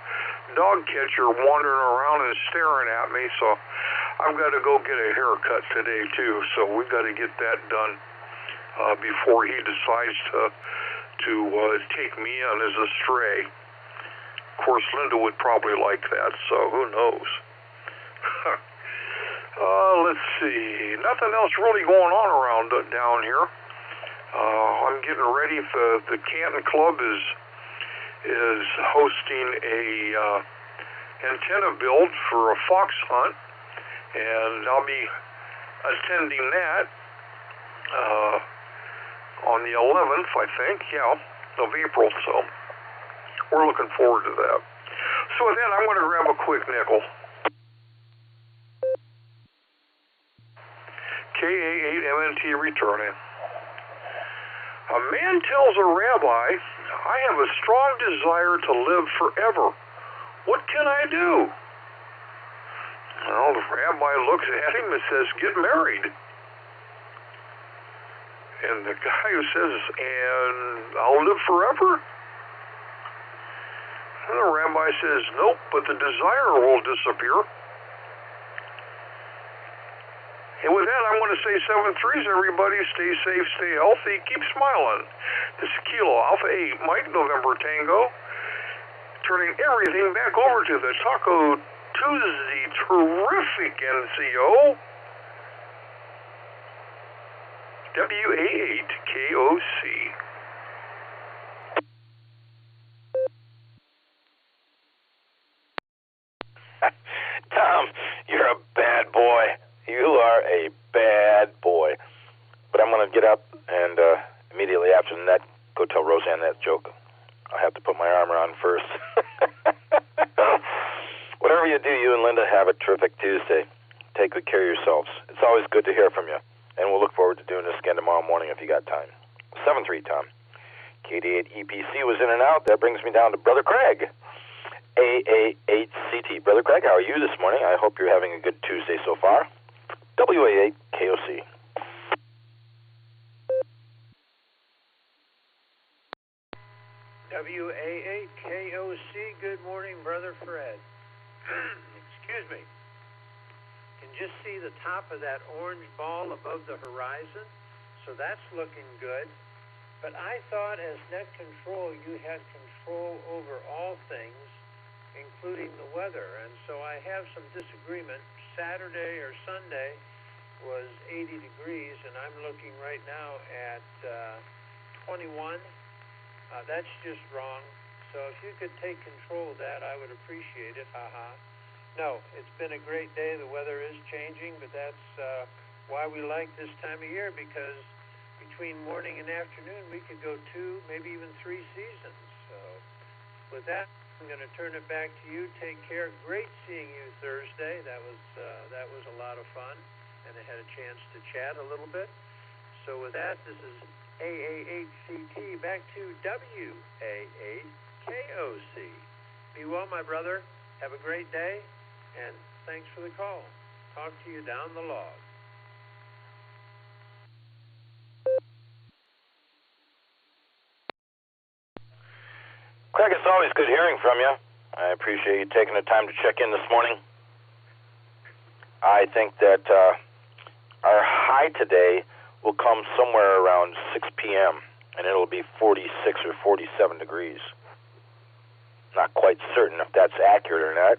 dog catcher wandering around and staring at me, so I've got to go get a haircut today too, so we've got to get that done before he decides to take me in as a stray. Of course, Linda would probably like that, so who knows. Let's see. Nothing else really going on around down here. I'm getting ready. The Canton Club is hosting a antenna build for a fox hunt, and I'll be attending that on the 11th, I think, of April. So we're looking forward to that. So with that, I'm going to grab a quick nickel. KA8MNT returning. A man tells a rabbi, I have a strong desire to live forever. What can I do? Well, the rabbi looks at him and says, get married. And the guy who says, and I'll live forever? And the rabbi says, nope, but the desire will disappear. And with that, I want to say 7-3s, everybody. Stay safe, stay healthy, keep smiling. This is Kilo Alpha 8, Mike, November Tango, turning everything back over to the Taco Tuesday terrific NCO, WA8KOC.
Tom, you're a bad boy. You are a bad boy. But I'm going to get up and immediately after the net, go tell Roseanne that joke. I have to put my armor on first. Whatever you do, you and Linda have a terrific Tuesday. Take good care of yourselves. It's always good to hear from you. And we'll look forward to doing this again tomorrow morning if you got time. 7-3, Tom. KD8 EPC was in and out. That brings me down to Brother Craig. AA8CT. Brother Craig, how are you this morning? I hope you're having a good Tuesday so far. WA8KOC.
WA8KOC, good morning, Brother Fred. Excuse me. Can just see the top of that orange ball above the horizon, so that's looking good. But I thought as net control, you had control over all things, including the weather, and so I have some disagreement. Saturday or Sunday was 80 degrees, and I'm looking right now at 21. That's just wrong. So if you could take control of that, I would appreciate it. No, it's been a great day. The weather is changing, but that's why we like this time of year, because between morning and afternoon we could go 2, maybe even 3 seasons. So with that, I'm going to turn it back to you. Take care. Great seeing you Thursday. That was a lot of fun, and I had a chance to chat a little bit. So with that, this is AAHCT back to WAAKOC. Be well, my brother. Have a great day, and thanks for the call. Talk to you down the log.
Craig, it's always good hearing from you. I appreciate you taking the time to check in this morning. I think that our high today will come somewhere around 6 p.m., and it'll be 46 or 47 degrees. Not quite certain if that's accurate or not.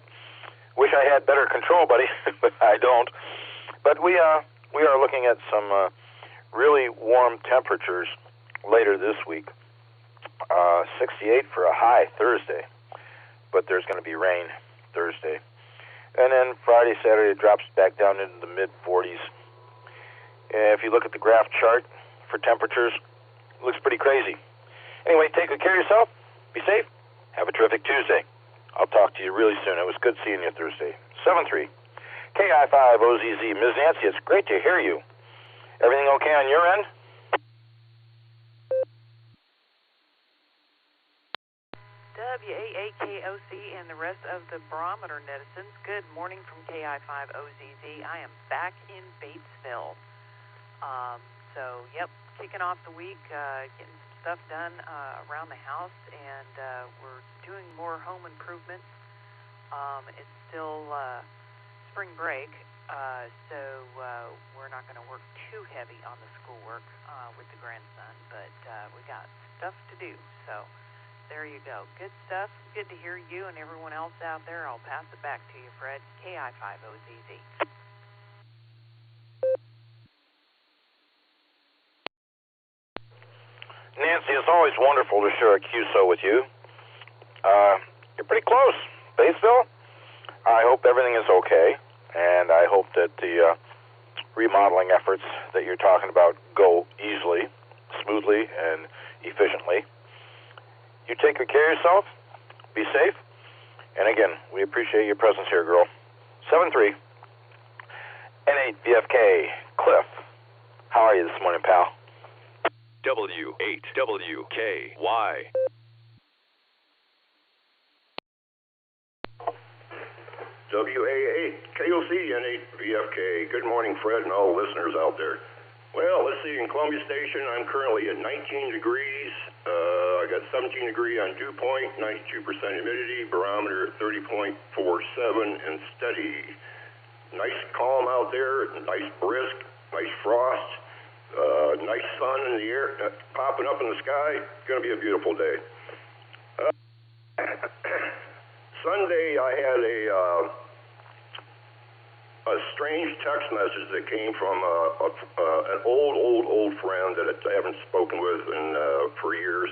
Wish I had better control, buddy, but I don't. But we are looking at some really warm temperatures later this week. 68 for a high Thursday, but there's going to be rain Thursday. And then Friday, Saturday, it drops back down into the mid-40s. If you look at the graph chart for temperatures, it looks pretty crazy. Anyway, take good care of yourself. Be safe. Have a terrific Tuesday. I'll talk to you really soon. It was good seeing you Thursday. 73 KI5OZZ. Ms. Nancy, it's great to hear you. Everything okay on your end?
WAAKOC and the rest of the Barometer netizens, good morning from KI5OZZ. I am back in Batesville. Yep, kicking off the week, getting some stuff done around the house, and we're doing more home improvements. It's still spring break, so we're not going to work too heavy on the schoolwork with the grandson, but we got stuff to do, so there you go. Good stuff. Good to hear you and everyone else out there. I'll pass it back to you, Fred. KI5OZZ.
Nancy, it's always wonderful to share a QSO with you. You're pretty close. Batesville, I hope everything is okay, and I hope that the remodeling efforts that you're talking about go easily, smoothly, and efficiently. You take good care of yourself. Be safe. And again, we appreciate your presence here, girl. 73 N8 VFK. Cliff, how are you this morning, pal?
W8WKY.
WAA-KOC N8 VFK. Good morning, Fred, and all listeners out there. Well, let's see, in Columbia Station, I'm currently at 19 degrees. I got 17 degree on dew point, 92% humidity, barometer at 30.47, and steady. Nice calm out there, nice brisk, nice frost. Nice sun in the air, popping up in the sky. Going to be a beautiful day. Sunday, I had a strange text message that came from an old friend that I haven't spoken with for years,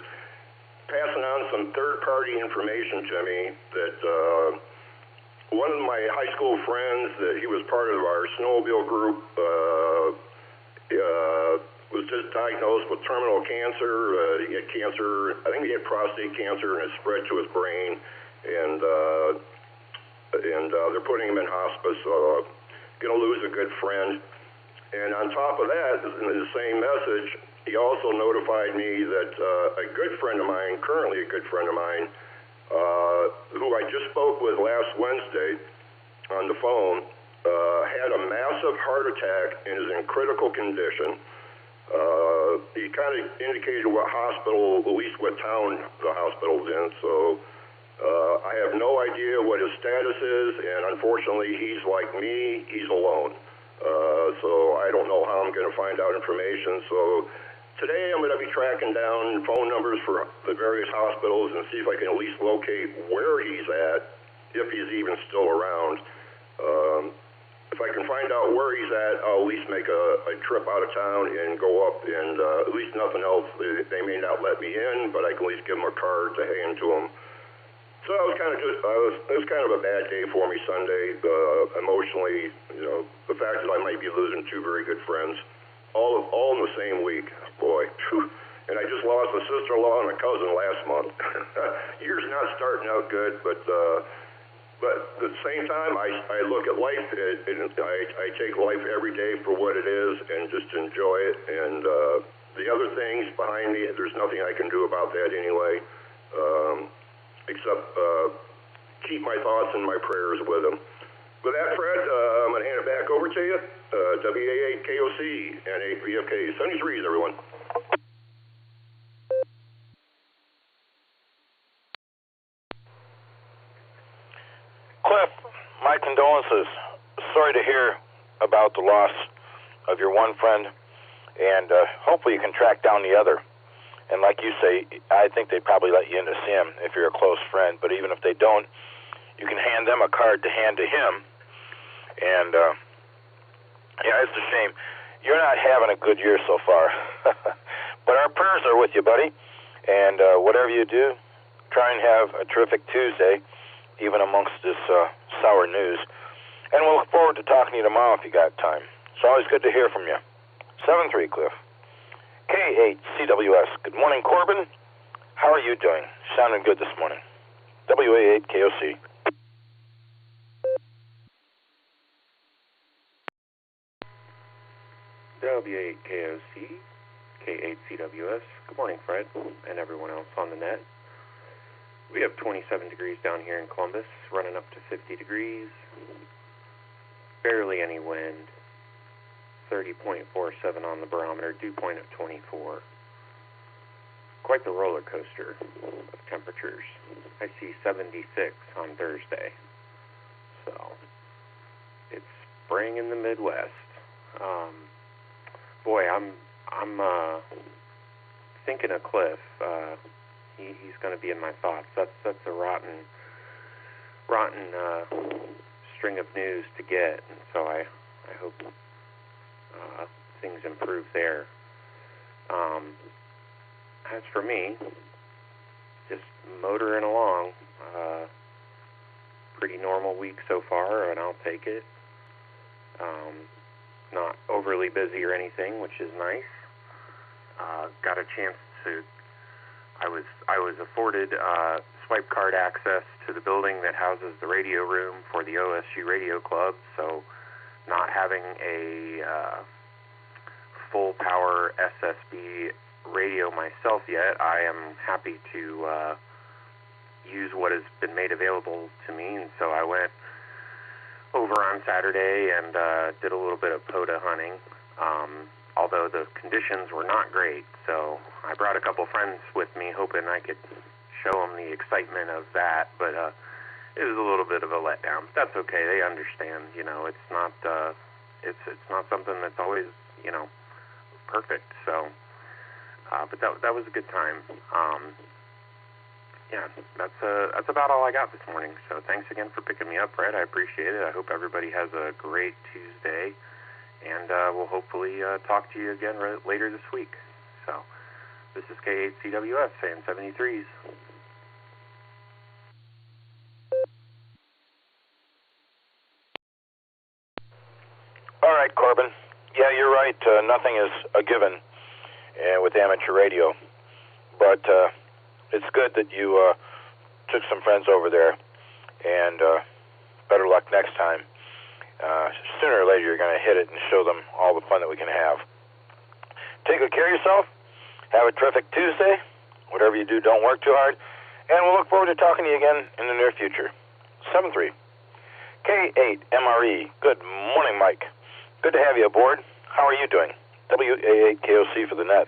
passing on some third-party information to me that one of my high school friends, that he was part of our snowmobile group, was just diagnosed with terminal cancer. He had cancer, I think he had prostate cancer, and it spread to his brain, and they're putting him in hospice. Going to lose a good friend. And on top of that, in the same message, he also notified me that a good friend of mine, currently a good friend of mine, who I just spoke with last Wednesday on the phone, had a massive heart attack and is in critical condition. He kind of indicated what hospital, at least what town the hospital's in, so I have no idea what his status is, and unfortunately he's like me, he's alone. So I don't know how I'm going to find out information. So today I'm going to be tracking down phone numbers for the various hospitals and see if I can at least locate where he's at, if he's even still around. If I can find out where he's at, I'll at least make a trip out of town and go up, and at least nothing else. They may not let me in, but I can at least give him a card to hand to him So it was kind of a bad day for me Sunday, emotionally. The fact that I might be losing two very good friends, all in the same week. Boy, whew. And I just lost a sister-in-law and a cousin last month. Year's not starting out good, but at the same time, I look at life and I take life every day for what it is and just enjoy it. And the other things behind me, there's nothing I can do about that anyway. Except keep my thoughts and my prayers with them. With that, Fred, I'm going to hand it back over to you. WA8KOC and 8VFK 73s, everyone.
Cliff, my condolences. Sorry to hear about the loss of your one friend, and hopefully you can track down the other. And like you say, I think they'd probably let you in to see him if you're a close friend. But even if they don't, you can hand them a card to hand to him. And, yeah, it's a shame. You're not having a good year so far. But our prayers are with you, buddy. And whatever you do, try and have a terrific Tuesday, even amongst this sour news. And we'll look forward to talking to you tomorrow if you got time. It's always good to hear from you. 7-3, Cliff. K8CWS. Good morning, Corbin. How are you doing? Sounding good this morning. WA8KOC.
WA8KOC, K8CWS. Good morning, Fred, and everyone else on the net. We have 27 degrees down here in Columbus, running up to 50 degrees. Barely any wind. 30.47 on the barometer, dew point of 24. Quite the roller coaster of temperatures. I see 76 on Thursday. So, it's spring in the Midwest. Boy, I'm thinking of Cliff. He's going to be in my thoughts. That's a rotten string of news to get, and so I hope things improve there. As for me, just motoring along. Pretty normal week so far, and I'll take it. Not overly busy or anything, which is nice. Got a chance to. I was afforded swipe card access to the building that houses the radio room for the OSU Radio Club, so not having a full power SSB radio myself yet, I am happy to use what has been made available to me, and so I went over on Saturday and did a little bit of POTA hunting, although the conditions were not great, so I brought a couple friends with me hoping I could show them the excitement of that, but it was a little bit of a letdown. That's okay, they understand, it's not it's not something that's always, perfect, so but that was a good time. Yeah, that's about all I got this morning. So thanks again for picking me up, Fred. I appreciate it. I hope everybody has a great Tuesday, and we'll hopefully talk to you again later this week. So this is K8CWS saying 73s.
All right, Corbin. Yeah, you're right. Nothing is a given with amateur radio, but it's good that you took some friends over there, and better luck next time. Sooner or later, you're going to hit it and show them all the fun that we can have. Take good care of yourself. Have a terrific Tuesday. Whatever you do, don't work too hard. And we'll look forward to talking to you again in the near future. 7-3. K8MRE. Good morning, Mike. Good to have you aboard. How are you doing? WA8KOC for the net.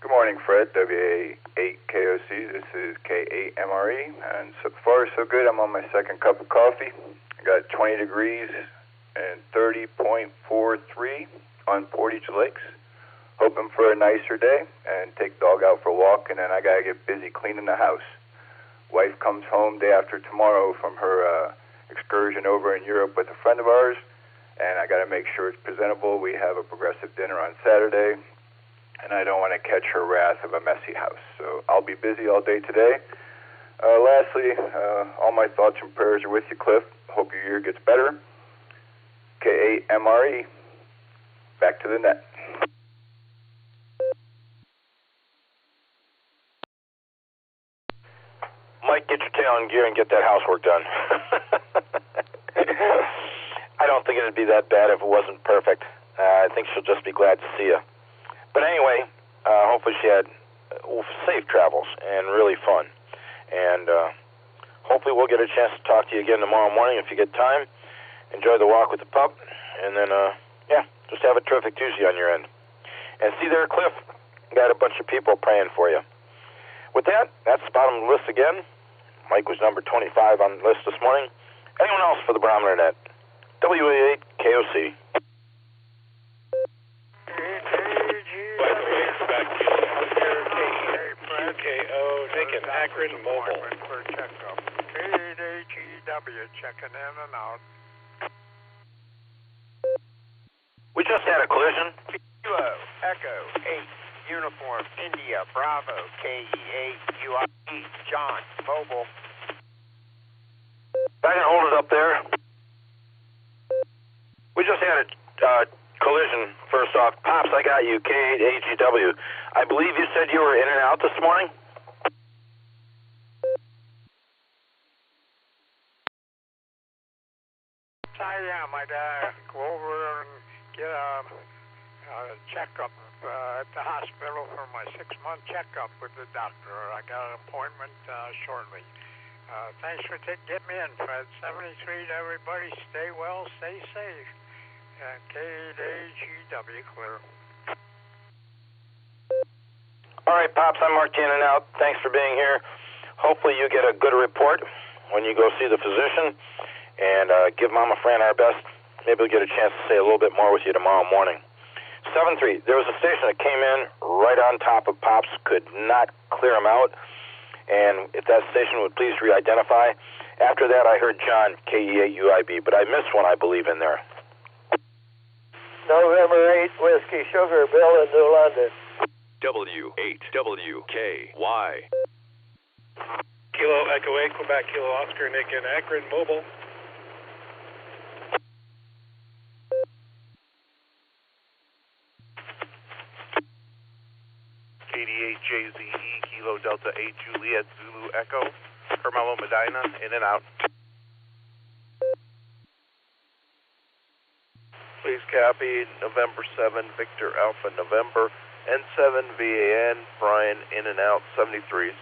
Good morning, Fred, WA8KOC. This is K8MRE, and so far so good. I'm on my second cup of coffee. I got 20 degrees and 30.43 on Portage Lakes. Hoping for a nicer day and take dog out for a walk, and then I got to get busy cleaning the house. Wife comes home day after tomorrow from her excursion over in Europe with a friend of ours, and I got to make sure it's presentable. We have a progressive dinner on Saturday. and I don't want to catch her wrath of a messy house. So I'll be busy all day today. Lastly, all my thoughts and prayers are with you, Cliff. Hope your year gets better. KAMRE, back to the net.
Mike, get your tail in gear and get that housework done. I don't think it'd be that bad if it wasn't perfect. I think she'll just be glad to see you. But anyway, hopefully she had safe travels and really fun. And hopefully we'll get a chance to talk to you again tomorrow morning if you get time. Enjoy the walk with the pup. And then, just have a terrific Tuesday on your end. And see there, Cliff, got a bunch of people praying for you. With that, that's the bottom of the list again. Mike was number 25 on the list this morning. Anyone else for the Barometer Net? WA8 KOC.
Taking Akron Mobile. For checkup. KHEW checking in and out.
We just had a collision.
Kilo, Echo, 8, Uniform, India, Bravo, KE8, UIE, John, Mobile.
I can hold it up there. We just had a collision. First off, Pops, I got you, K8AGW. I believe you said you were in and out this morning?
I might go over and get a checkup at the hospital for my 6-month checkup with the doctor. I got an appointment shortly. Thanks for getting me in, Fred. 73 to everybody. Stay well, stay safe. KHEW clear.
All right, Pops, I marked you in and out. Thanks for being here. Hopefully you get a good report when you go see the physician. And give Mama Fran our best. Maybe we'll get a chance to say a little bit more with you tomorrow morning. 7-3, there was a station that came in right on top of Pops, could not clear him out. And if that station would please re-identify. After that, I heard John, KE8UIB, but I missed one, I believe, in there.
November 8, Whiskey Sugar, Bill in New London.
W8WKY.
Kilo Echo 8, Quebec, Kilo Oscar, Nick in Akron, Mobile.
KD8JZE, Kilo Delta 8, Juliet, Zulu Echo, Carmelo Medina, in and out.
Please copy November 7, Victor Alpha November, N7 VAN, Brian, in and out, 73s.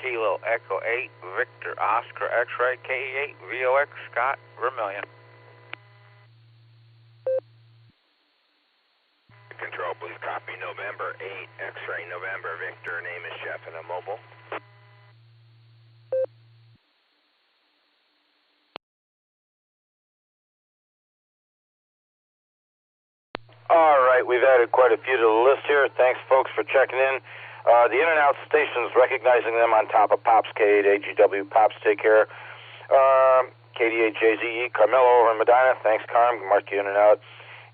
Kilo Echo 8, Victor Oscar X-Ray, KE8, VOX, Scott, Vermillion.
Control, please copy November 8, X-Ray November, Victor, name is Chef and a mobile.
All right, we've added quite a few to the list here. Thanks, folks, for checking in. The in and out stations, recognizing them on top of Pops, K8AGW, Pops, take care. KD8JZE, Carmelo over in Medina, thanks, Carm, mark you in and out.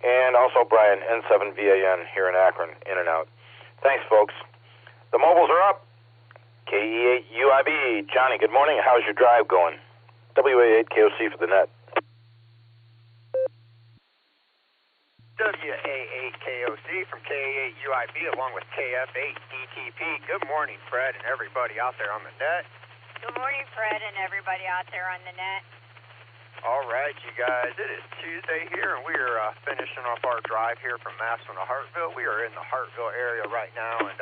And also Brian, N7VAN, here in Akron, in and out. Thanks, folks. The mobiles are up. KE8UIB, Johnny, good morning. How's your drive going? WA8KOC for the net.
WA8KOC from KA8UIB along with KF8DTP. Good morning, Fred, and everybody out there on the net.
Good morning, Fred, and everybody out there on the net.
All right, you guys, it is Tuesday here, and we are finishing off our drive here from Massillon to Hartville. We are in the Hartville area right now, and,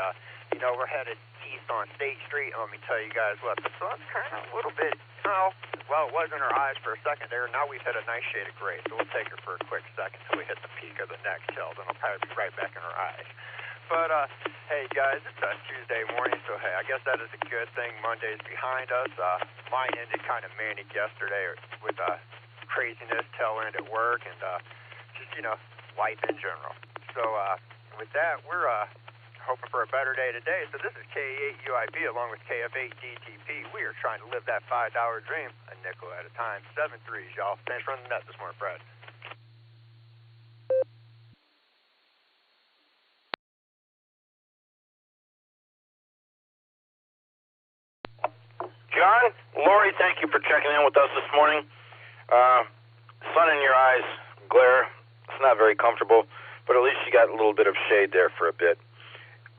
we're headed east on State Street. And let me tell you guys what, the sun's kind of a little bit, it was in our eyes for a second there. Now we've hit a nice shade of gray, so we'll take it for a quick second until we hit the peak of the next hill. Then it'll probably be right back in our eyes. But, hey, guys, it's a Tuesday morning, so, hey, I guess that is a good thing. Monday's behind us. Mine ended kind of manic yesterday with craziness, tail end at work, and just, life in general. So, with that, we're hoping for a better day today. So this is KA8UIB along with KF8DTP. We are trying to live that $5 dream, a nickel at a time. 7-3s, y'all. Thanks for running the net this morning, Fred.
John, Lori, thank you for checking in with us this morning. Sun in your eyes, glare. It's not very comfortable, but at least you got a little bit of shade there for a bit.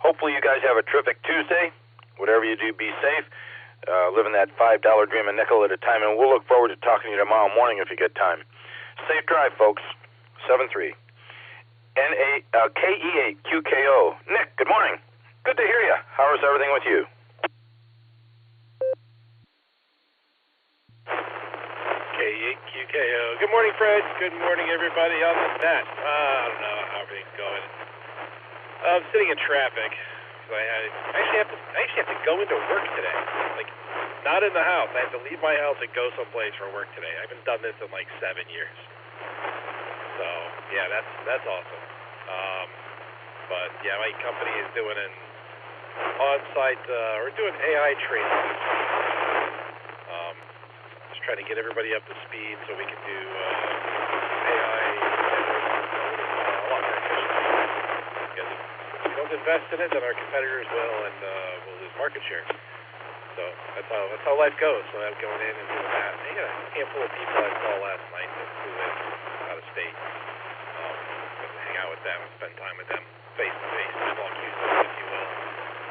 Hopefully you guys have a terrific Tuesday. Whatever you do, be safe. Living that $5 dream, a nickel at a time, and we'll look forward to talking to you tomorrow morning if you get time. Safe drive, folks. 7-3. KE8QKO. Nick, good morning. Good to hear you. How is everything with you?
KE8QKO. Good morning, Fred. Good morning, everybody on the net. I don't know how everything's going. I'm sitting in traffic. I actually have to go into work today. Like, not in the house. I have to leave my house and go someplace for work today. I haven't done this in like 7 years. So yeah, that's awesome. But yeah, my company is doing an on-site. We're doing AI training. Just trying to get everybody up to speed so we can do AI a lot more efficiently. Because if we don't invest in it, then our competitors will, and we'll lose market share. So that's how life goes. So I'm going in and doing that. I got a handful of people I saw last night that flew in out of state. Got to hang out with them and spend time with them face to face, small cues, if you will.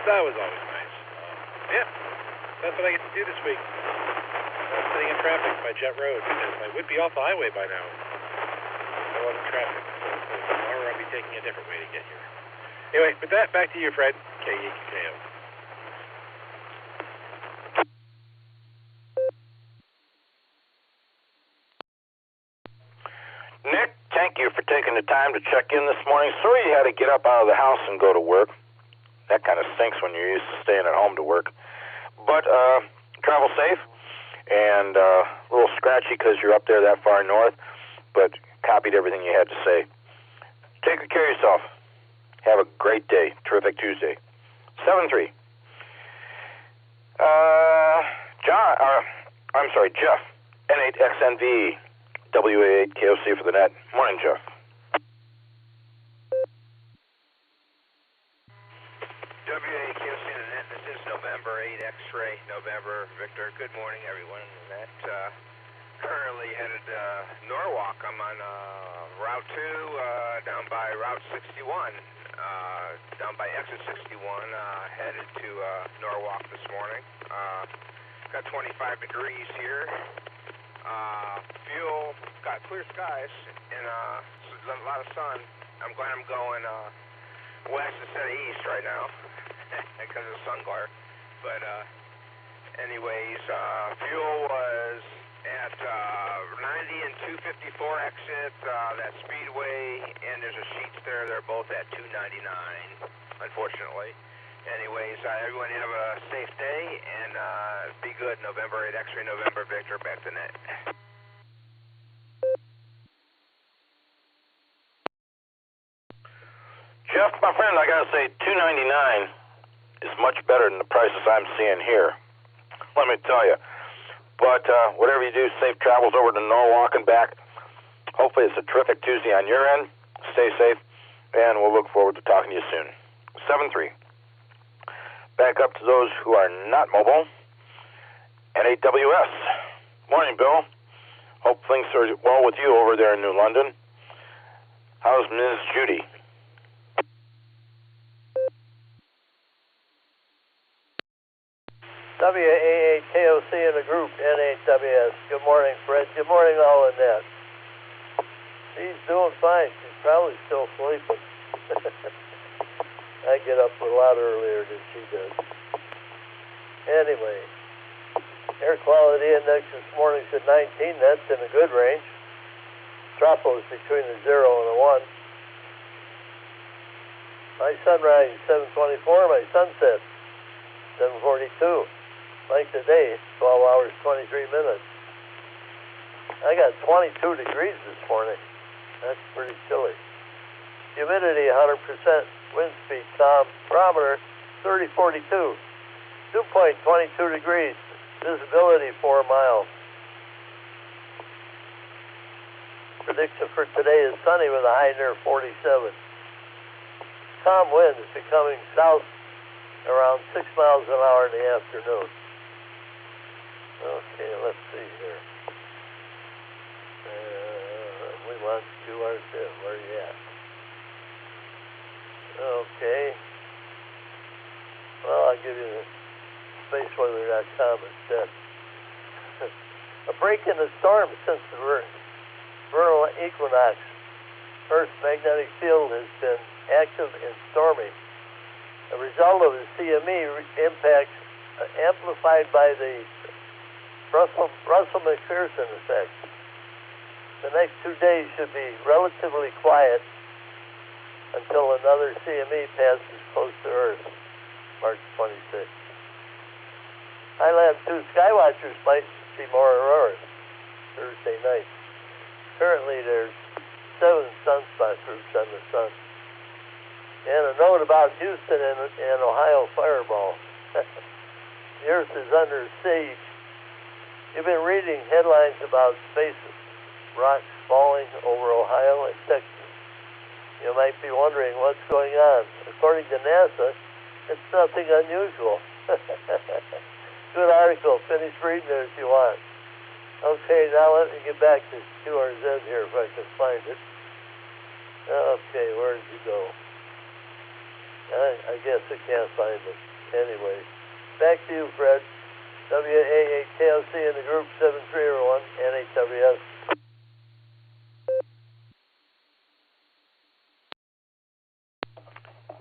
That was always nice. Yeah, that's what I get to do this week. I'm sitting in traffic by Jet Road because I would be off the highway by now. I wasn't traffic, so tomorrow I'll be taking a different way to get here. Anyway, with that, back to you, Fred. KE8QKO.
Nick, thank you for taking the time to check in this morning. Sorry you had to get up out of the house and go to work. That kind of stinks when you're used to staying at home to work. But travel safe, and a little scratchy because you're up there that far north, but copied everything you had to say. Take good care of yourself. Have a great day. Terrific Tuesday. 7-3. Jeff. N8XNV. WA8KOC for the net. Morning, Jeff.
WA8KOC for the net. This is November 8 X-ray, November Victor. Good morning, everyone in the net. Currently headed Norwalk. I'm on Route 2 down by Route 61. Down by exit 61, headed to Norwalk this morning. Got 25 degrees here. Fuel, got clear skies, and a lot of sun. I'm glad I'm going west instead of east right now because of sun glare. But anyways, fuel was at 90 and 254 exit, that speedway, and there's a Sheets there. They're both at 299, unfortunately. Anyways, everyone have a safe day, and be good. November 8 X-ray, November Victor, back to net.
Jeff, my friend, I gotta say, $2.99 is much better than the prices I'm seeing here. Let me tell you. But whatever you do, safe travels over to Norwalk and back. Hopefully it's a terrific Tuesday on your end. Stay safe, and we'll look forward to talking to you soon. 7-3. Back up to those who are not mobile. N8WS. Morning, Bill. Hope things are well with you over there in New London. How's Ms. Judy?
WA8KOC in the group, N8WS. Good morning, Fred. Good morning, all in that. She's doing fine. She's probably still sleeping. I get up a lot earlier than she does. Anyway, air quality index this morning said 19. That's in a good range. Tropos between the 0 and the 1. My sunrise is 7:24. My sunset 7:42. Length of day 12 hours 23 minutes. I got 22 degrees this morning. That's pretty chilly. Humidity 100%. Wind speed calm. Barometer 3042. Dew point 22 degrees. Visibility 4 miles. Prediction for today is sunny with a high near 47. Calm wind is becoming south around 6 miles an hour in the afternoon. Okay, let's see here. We want QRZ. Where are you at? Okay. Well, I'll give you the spaceweather.com instead. A break in the storm since the vernal equinox. Earth's magnetic field has been active and stormy. A result of the CME impacts amplified by the Russell-McPherson effect. The next 2 days should be relatively quiet until another CME passes close to Earth, March 26th. Highland 2 skywatchers might see more auroras Thursday night. Currently, there's 7 sunspot groups on the sun. And a note about Houston and Ohio fireball. The Earth is under siege. You've been reading headlines about space rocks falling over Ohio and Texas. You might be wondering what's going on. According to NASA, it's nothing unusual. Good article. Finish reading it if you want. Okay, now let me get back to QRZ here if I can find it. Okay, where did you go? I guess I can't find it. Anyway, back to you, Fred. WA8KLC in the group 7301 NHWS.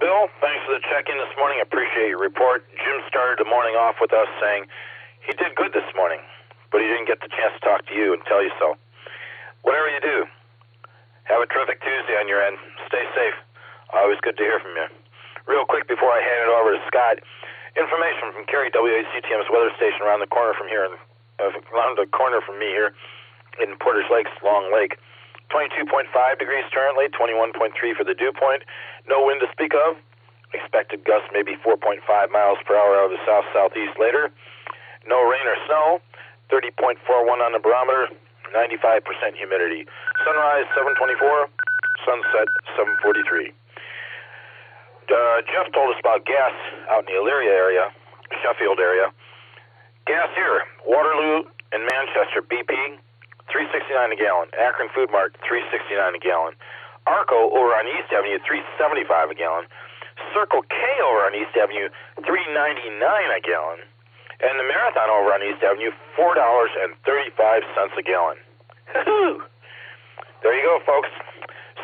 Bill, thanks for the check-in this morning. I appreciate your report. Jim started the morning off with us saying he did good this morning, but he didn't get the chance to talk to you and tell you so. Whatever you do, have a terrific Tuesday on your end. Stay safe. Always good to hear from you. Real quick before I hand it over to Scott, information from Kerry WACTM's weather station around the corner from here, around the corner from me here in Porter's Lakes, Long Lake. 22.5 degrees currently, 21.3 for the dew point. No wind to speak of. Expected gusts maybe 4.5 miles per hour out of the south-southeast later. No rain or snow. 30.41 on the barometer. 95% humidity. Sunrise 7:24. Sunset 7:43. Jeff told us about gas out in the Elyria area, Sheffield area. Gas here, Waterloo and Manchester, BP, $3.69 a gallon. Akron Food Mart, $3.69 a gallon. Arco over on East Avenue, $3.75 a gallon. Circle K over on East Avenue, $3.99 a gallon. And the Marathon over on East Avenue, $4.35 a gallon. There you go, folks.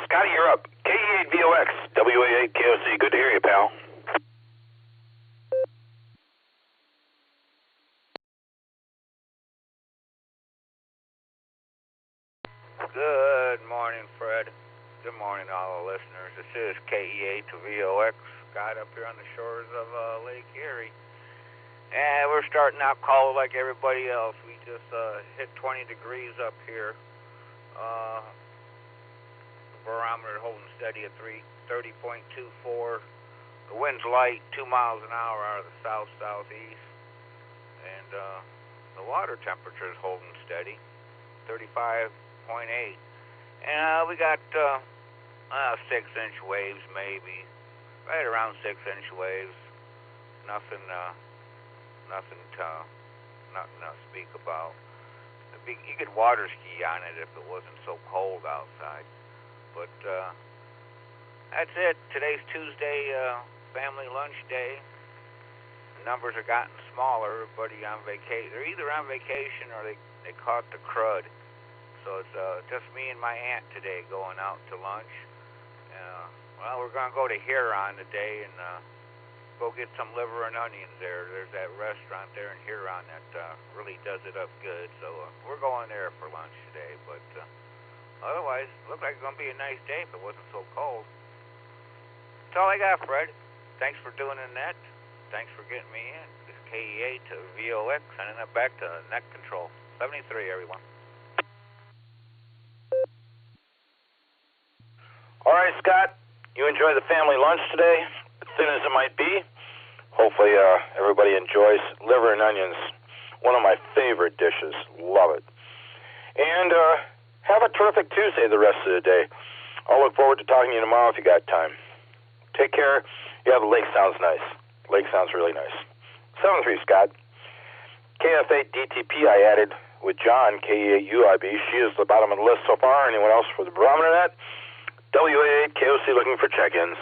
Scotty, you're up. KE8VOX, WA8KOC. Good to hear you, pal.
Good morning, Fred. Good morning to all the listeners. This is KE8VOX, Scott up here on the shores of Lake Erie. And we're starting out cold like everybody else. We just hit 20 degrees up here. The barometer holding steady at 30.24. The wind's light, 2 miles an hour out of the south-southeast. And the water temperature is holding steady, 35.8. And we got 6-inch waves maybe, right around 6-inch waves. Nothing to speak about. You could water ski on it if it wasn't so cold outside. But that's it. Today's Tuesday, family lunch day. The numbers are gotten smaller. Everybody on vacation. They're either on vacation or they caught the crud. So it's just me and my aunt today going out to lunch. Well, we're going to go to Huron today and go get some liver and onions there. There's that restaurant there in Huron that really does it up good. So we're going there for lunch today. But otherwise, it looks like it's going to be a nice day if it wasn't so cold. That's all I got, Fred. Thanks for doing the net. Thanks for getting me in. This is KE8 to VOX, sending it back to net control. 73, everyone.
All right, Scott. You enjoy the family lunch today, thin as it might be. Hopefully everybody enjoys liver and onions, one of my favorite dishes. Love it. And have a terrific Tuesday the rest of the day. I'll look forward to talking to you tomorrow if you got time. Take care. Yeah, the lake sounds nice. Lake sounds really nice. 7-3, Scott. KF8 DTP I added with John, KE8 UIB. She is the bottom of the list so far. Anyone else for the Barometer Net? WA8 KOC looking for check-ins.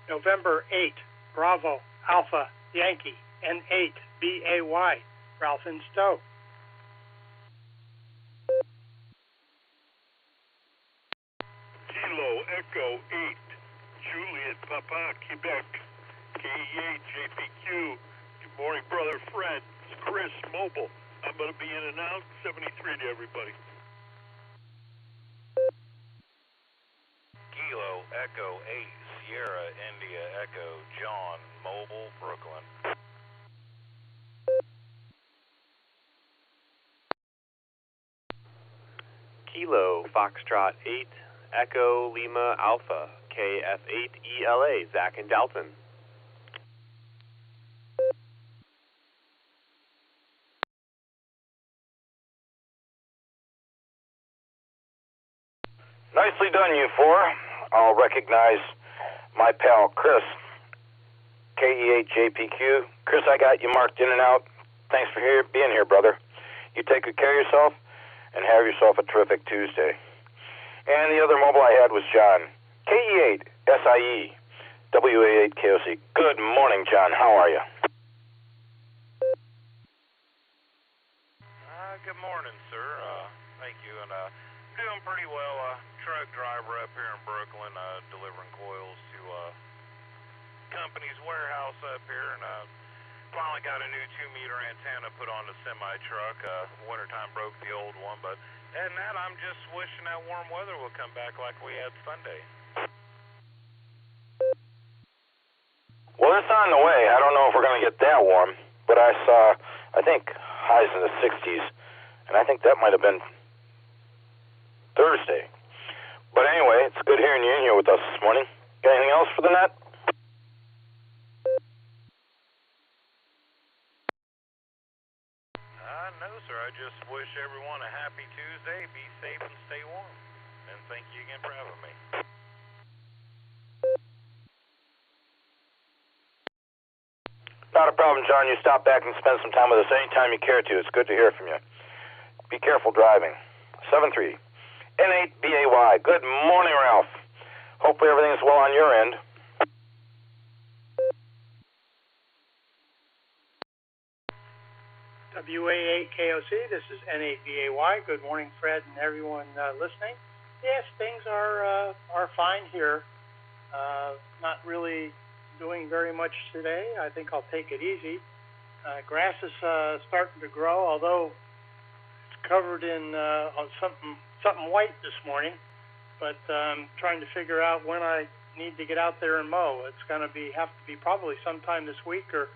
November 8, Bravo, Alpha, Yankee, N8, BAY, Ralph and Stowe.
Kilo Echo 8, Juliet Papa, Quebec, KE8 JPQ. Good morning, brother Fred. It's Chris Mobile. I'm going to be in and out. 73 to everybody.
Kilo Echo 8, Sierra India Echo, John, Mobile, Brooklyn.
Kilo Foxtrot 8, Echo Lima Alpha, KF8 ELA, Zach and Dalton.
Nicely done, you four. I'll recognize my pal, Chris, KE8JPQ. Chris, I got you marked in and out. Thanks for being here, brother. You take good care of yourself and have yourself a terrific Tuesday. And the other mobile I had was John, KE8 SIE, WA8 KOC. Good morning, John. How are you?
Good morning, sir. Thank you. And doing pretty well. Truck driver up here in Brooklyn, delivering coils to company's warehouse up here, and finally got a new 2-meter antenna put on the semi-truck. Wintertime broke the old one, but other than that, I'm just wishing that warm weather will come back like we had Sunday.
Well, it's on the way. I don't know if we're going to get that warm, but I saw, I think, highs in the 60s, and I think that might have been Thursday. But anyway, it's good hearing you in here with us this morning. Got anything else for the net?
No, sir. I just wish everyone a happy Tuesday. Be safe and stay warm. And thank you again for having me.
Not a problem, John. You stop back and spend some time with us anytime you care to. It's good to hear from you. Be careful driving. 7-3. N8BAY. Good morning, Ralph. Hopefully everything is well on your end.
WA8KOC, this is N8BAY. Good morning, Fred and everyone listening. Yes, things are fine here. Not really doing very much today. I think I'll take it easy. Grass is starting to grow, although it's covered in something white this morning. But trying to figure out when I need to get out there and mow. It's going to have to be probably sometime this week or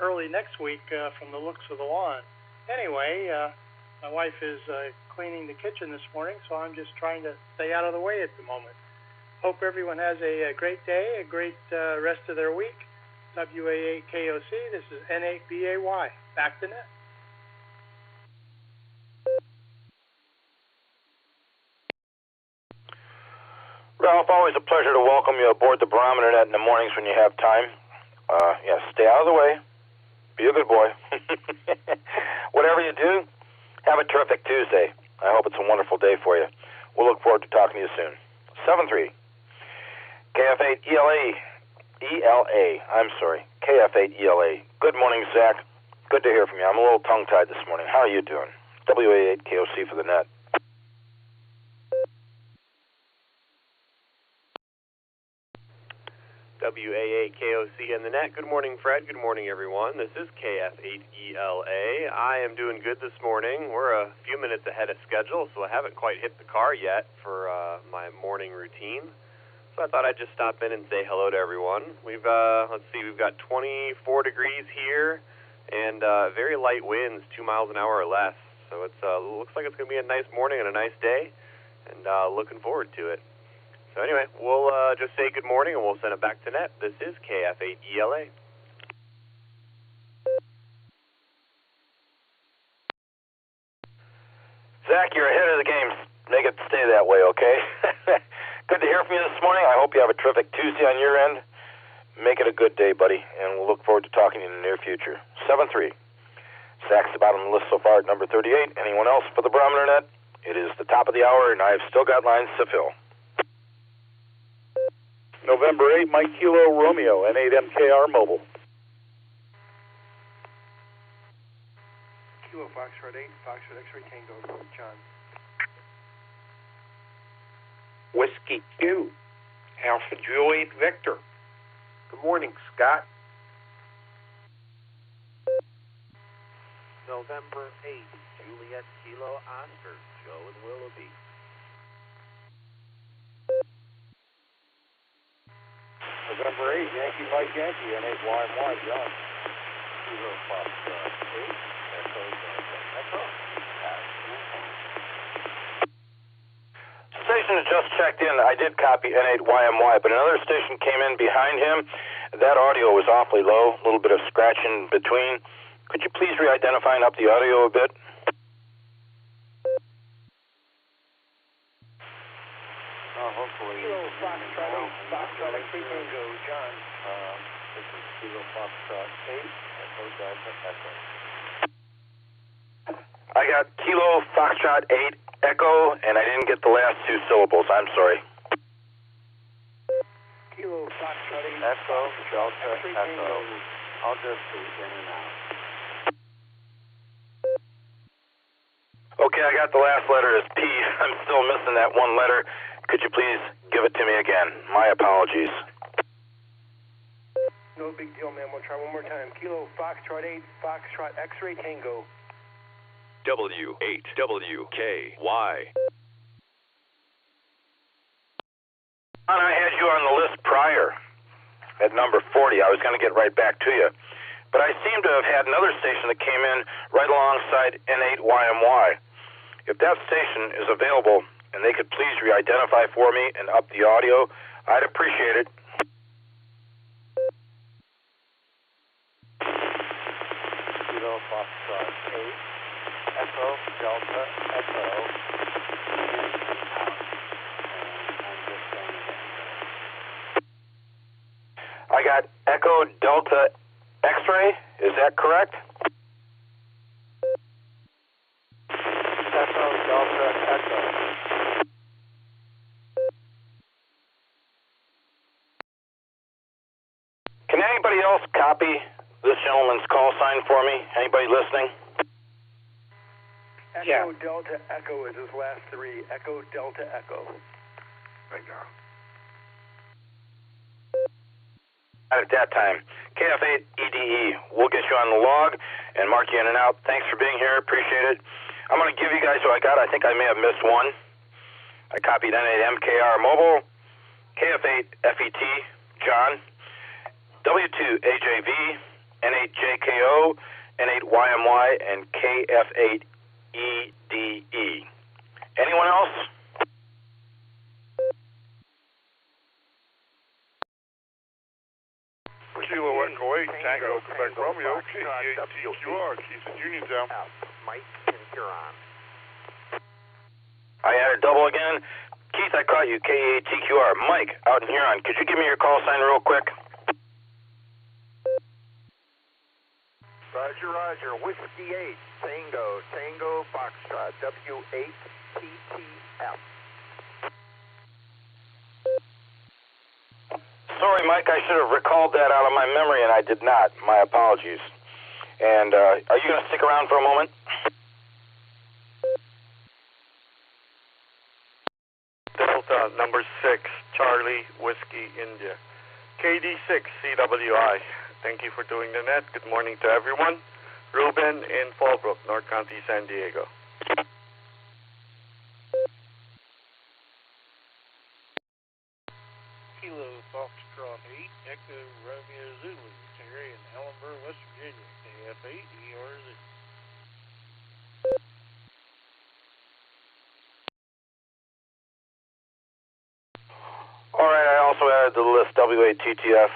early next week from the looks of the lawn. Anyway, my wife is cleaning the kitchen this morning, so I'm just trying to stay out of the way at the moment. Hope everyone has a great day, a great rest of their week. WA8KOC, this is N8BAY. Back to net.
Ralph, always a pleasure to welcome you aboard the Barometer Net in the mornings when you have time. Stay out of the way. Be a good boy. Whatever you do, have a terrific Tuesday. I hope it's a wonderful day for you. We'll look forward to talking to you soon. 7-3. KF8 ELA. I'm sorry. KF8 ELA. Good morning, Zach. Good to hear from you. I'm a little tongue-tied this morning. How are you doing? WA8 KOC for the net.
WA8KOC in the net. Good morning, Fred. Good morning, everyone. This is KF8ELA. I am doing good this morning. We're a few minutes ahead of schedule, so I haven't quite hit the car yet for my morning routine. So I thought I'd just stop in and say hello to everyone. We've got 24 degrees here and very light winds, 2 miles an hour or less. So it looks like it's going to be a nice morning and a nice day, and looking forward to it. So anyway, we'll just say good morning, and we'll send it back to net. This is KF8ELA.
Zach, you're ahead of the game. Make it stay that way, okay? Good to hear from you this morning. I hope you have a terrific Tuesday on your end. Make it a good day, buddy, and we'll look forward to talking to you in the near future. 7-3. Zach's the bottom of the list so far at number 38. Anyone else for the Barometer Net? It is the top of the hour, and I've still got lines to fill.
November 8, Mike Kilo Romeo, N8MKR Mobile.
Kilo Foxtrot 8, Foxtrot X-Ray Tango, John.
Whiskey Q, Alpha Juliet Victor. Good morning, Scott.
November 8, Juliet Kilo Oscar, Joe and Willoughby.
November 8, Yankee Mike Yankee, N8YMY, John.
Kilo Foxtrot 8, Echo Echo.
Station that just checked in, I did copy N8YMY, but another station came in behind him. That audio was awfully low, a little bit of scratching between. Could you please re-identify and up the audio a bit?
Hopefully.
Kilo Foxtrot 8, Foxtrot X-Ray Tango, John.
This is Kilo Foxtrot 8, Echo Delta Echo.
I got Kilo Foxtrot 8 Echo, and I didn't get the last two syllables. I'm sorry.
Kilo Foxtrot 8,
Echo Delta
X-Ray
Echo.
Tango.
I'll just be in and out.
Okay, I got the last letter as P. I'm still missing that one letter. Could you please give it to me again? My apologies.
No big deal, man. We'll try one more time. Kilo Foxtrot 8, Foxtrot X-Ray Tango.
W8WKY.
I had you on the list prior at number 40. I was going to get right back to you. But I seem to have had another station that came in right alongside N8YMY. If that station is available and they could please re-identify for me and up the audio, I'd appreciate it.
Kilo Foxtrot 8, Echo Delta Echo.
I got Echo Delta X-Ray, is that correct?
Echo Delta Echo.
Can anybody else copy this gentleman's call sign for me? Anybody listening?
Echo Delta Echo is his last three. Echo Delta Echo.
Right now.
At that time, KF8EDE, we'll get you on the log and mark you in and out. Thanks for being here. Appreciate it. I'm going to give you guys what I got. I think I may have missed one. I copied N8MKR Mobile, KF8FET, John, W2AJV, N8JKO, N8YMY, and KF8EDE. Anyone else?
Kilo Echo 8, Tango, Quebec Romeo, KE8TQR, Keith in Uniontown.
Mike in Huron.
I had a double again. Keith, I caught you, KE8TQR. Mike, out in Huron, could you give me your call sign real quick?
Roger, Roger. Whiskey 8, Tango, Tango, Foxtrot, W8TTF.
Sorry, Mike, I should have recalled that out of my memory, and I did not. My apologies. And are you going to stick around for a moment?
Delta number 6, Charlie Whiskey India. KD6 CWI. Thank you for doing the net. Good morning to everyone. Ruben in Fallbrook, North County, San Diego.
Kilo Foxtrot 8, Echo Romeo Zulu, Terry in Ellenboro, West Virginia, KF8
WATTF,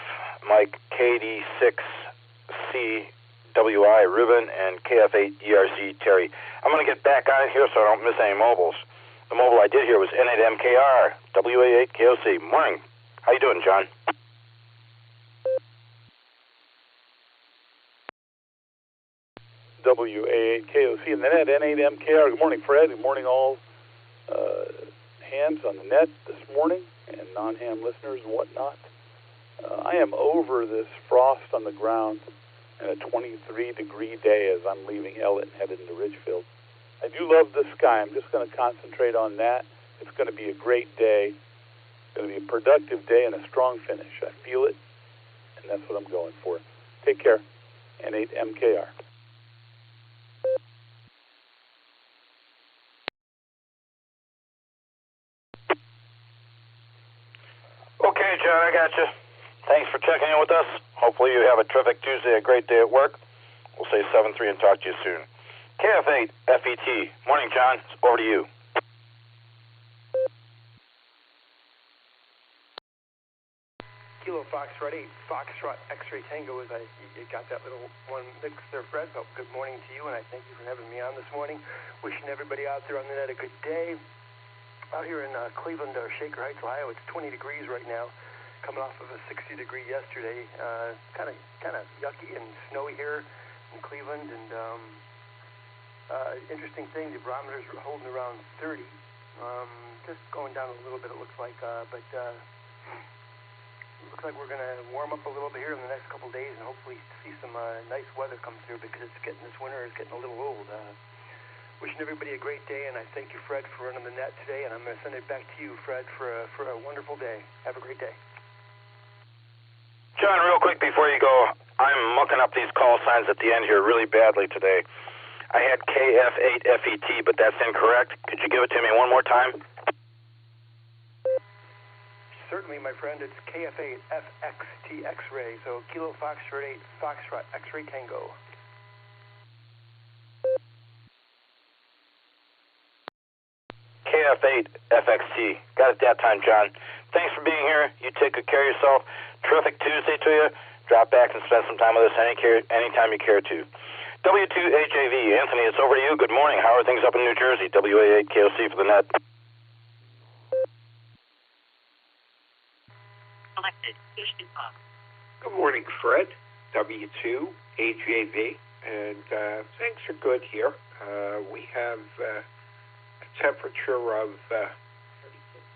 Mike KD6CWI, Ruben, and KF8ERZ, Terry. I'm going to get back on here so I don't miss any mobiles. The mobile I did here was N8MKR, WA8KOC. Morning. How you doing, John?
WA8KOC and the net, N8MKR. Good morning, Fred. Good morning, all hands on the net this morning and non-ham listeners and whatnot. I am over this frost on the ground and a 23-degree day as I'm leaving Ellett and headed into Ridgefield. I do love the sky. I'm just going to concentrate on that. It's going to be a great day. It's going to be a productive day and a strong finish. I feel it, and that's what I'm going for. Take care. N8MKR.
Okay, John, I got you. Thanks for checking in with us. Hopefully you have a terrific Tuesday, a great day at work. We'll say 7-3 and talk to you soon. KF8 FET. Morning, John. It's over to you.
Kilo Foxtrot 8, Foxtrot X-Ray Tango, as you got that little one mix there, Fred. So good morning to you, and I thank you for having me on this morning. Wishing everybody out there on the net a good day. Out here in Cleveland, Shaker Heights, Ohio, it's 20 degrees right now, coming off of a 60-degree yesterday. Kind of yucky and snowy here in Cleveland, and interesting thing, the barometer's holding around 30. Just going down a little bit, it looks like, but looks like we're going to warm up a little bit here in the next couple of days and hopefully see some nice weather come through, because this winter is getting a little old. Wishing everybody a great day, and I thank you, Fred, for running the net today, and I'm going to send it back to you, Fred, for a wonderful day. Have a great day.
John, real quick before you go, I'm mucking up these call signs at the end here really badly today. I had KF8 FET, but that's incorrect. Could you give it to me one more time?
Certainly, my friend. It's KF8 FXT X-Ray, so Kilo Foxtrot 8, Foxtrot X-Ray Tango.
KF8 FXT. Got it that time, John. Thanks for being here. You take good care of yourself. Terrific Tuesday to you. Drop back and spend some time with us anytime you care to. W2HAV, Anthony, it's over to you. Good morning. How are things up in New Jersey? WA8KOC for the net.
Good morning, Fred. W2HAV, and things are good here. We have a temperature of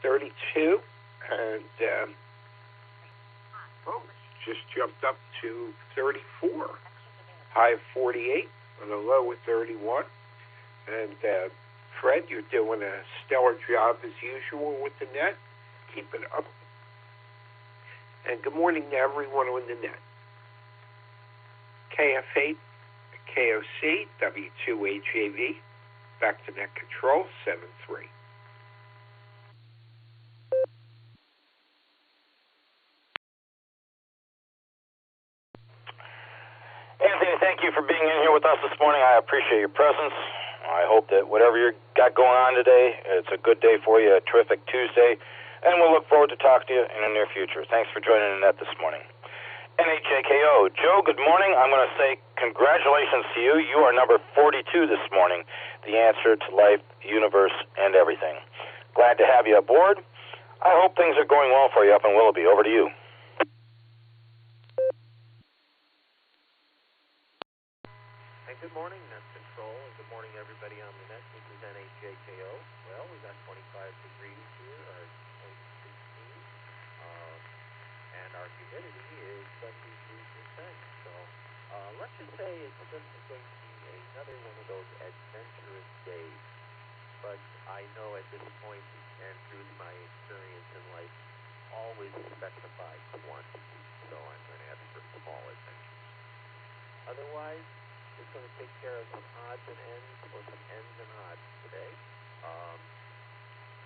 32, and just jumped up to 34. High of 48 and a low of 31. And Fred, you're doing a stellar job as usual with the net. Keep it up. And good morning to everyone on the net. KF8, KOC, W2HAV, back to net control, 7-3.
Anthony, thank you for being in here with us this morning. I appreciate your presence. I hope that whatever you got going on today, it's a good day for you, a terrific Tuesday, and we'll look forward to talking to you in the near future. Thanks for joining the net this morning. NHJKO, Joe, good morning. I'm going to say congratulations to you. You are number 42 this morning, the answer to life, universe, and everything. Glad to have you aboard. I hope things are going well for you up in Willoughby. Over to you.
Good morning, Net Control, and good morning, everybody on the net. This is NHJKO. Well, we got 25 degrees here, or 16, and our humidity is 73%. So let's just say it's just going to be another one of those adventurous days. But I know at this point, and through my experience in life, always specify quantity. So I'm going to ask for small adventures. Otherwise, just going to take care of some odds and ends, or some ends and odds today.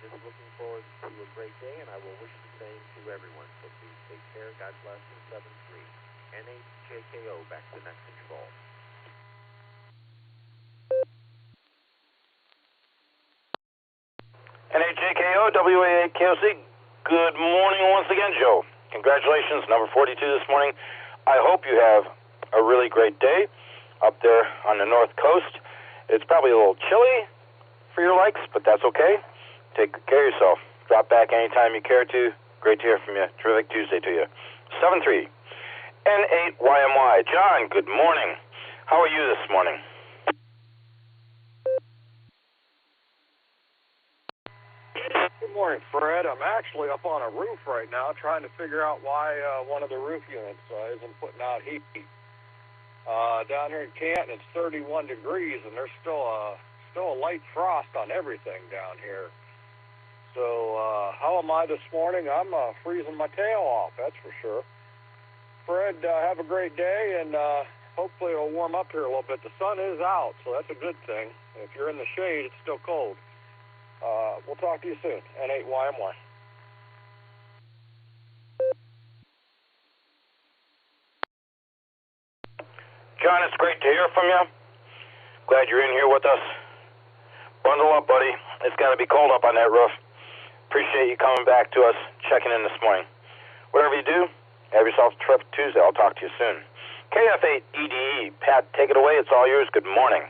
Just looking forward to a great day, and I will wish the same to everyone. So please take care. God bless, and 7-3. NHJKO, back to net control.
NHJKO, WA8KOC, good morning once again, Joe. Congratulations, number 42 this morning. I hope you have a really great day up there on the North Coast. It's probably a little chilly for your likes, but that's okay. Take good care of yourself. Drop back anytime you care to. Great to hear from you. Terrific Tuesday to you. 73 N8YMY. John, good morning. How are you this morning?
Good morning, Fred. I'm actually up on a roof right now trying to figure out why one of the roof units isn't putting out heat. Down here in Canton, it's 31 degrees, and there's still a light frost on everything down here. So how am I this morning? I'm freezing my tail off, that's for sure. Fred, have a great day, and hopefully it'll warm up here a little bit. The sun is out, so that's a good thing. If you're in the shade, it's still cold. We'll talk to you soon. N8YMY.
John, it's great to hear from you. Glad you're in here with us. Bundle up, buddy. It's got to be cold up on that roof. Appreciate you coming back to us, checking in this morning. Whatever you do, have yourself a terrific Tuesday. I'll talk to you soon. KF8EDE. Pat, take it away. It's all yours. Good morning.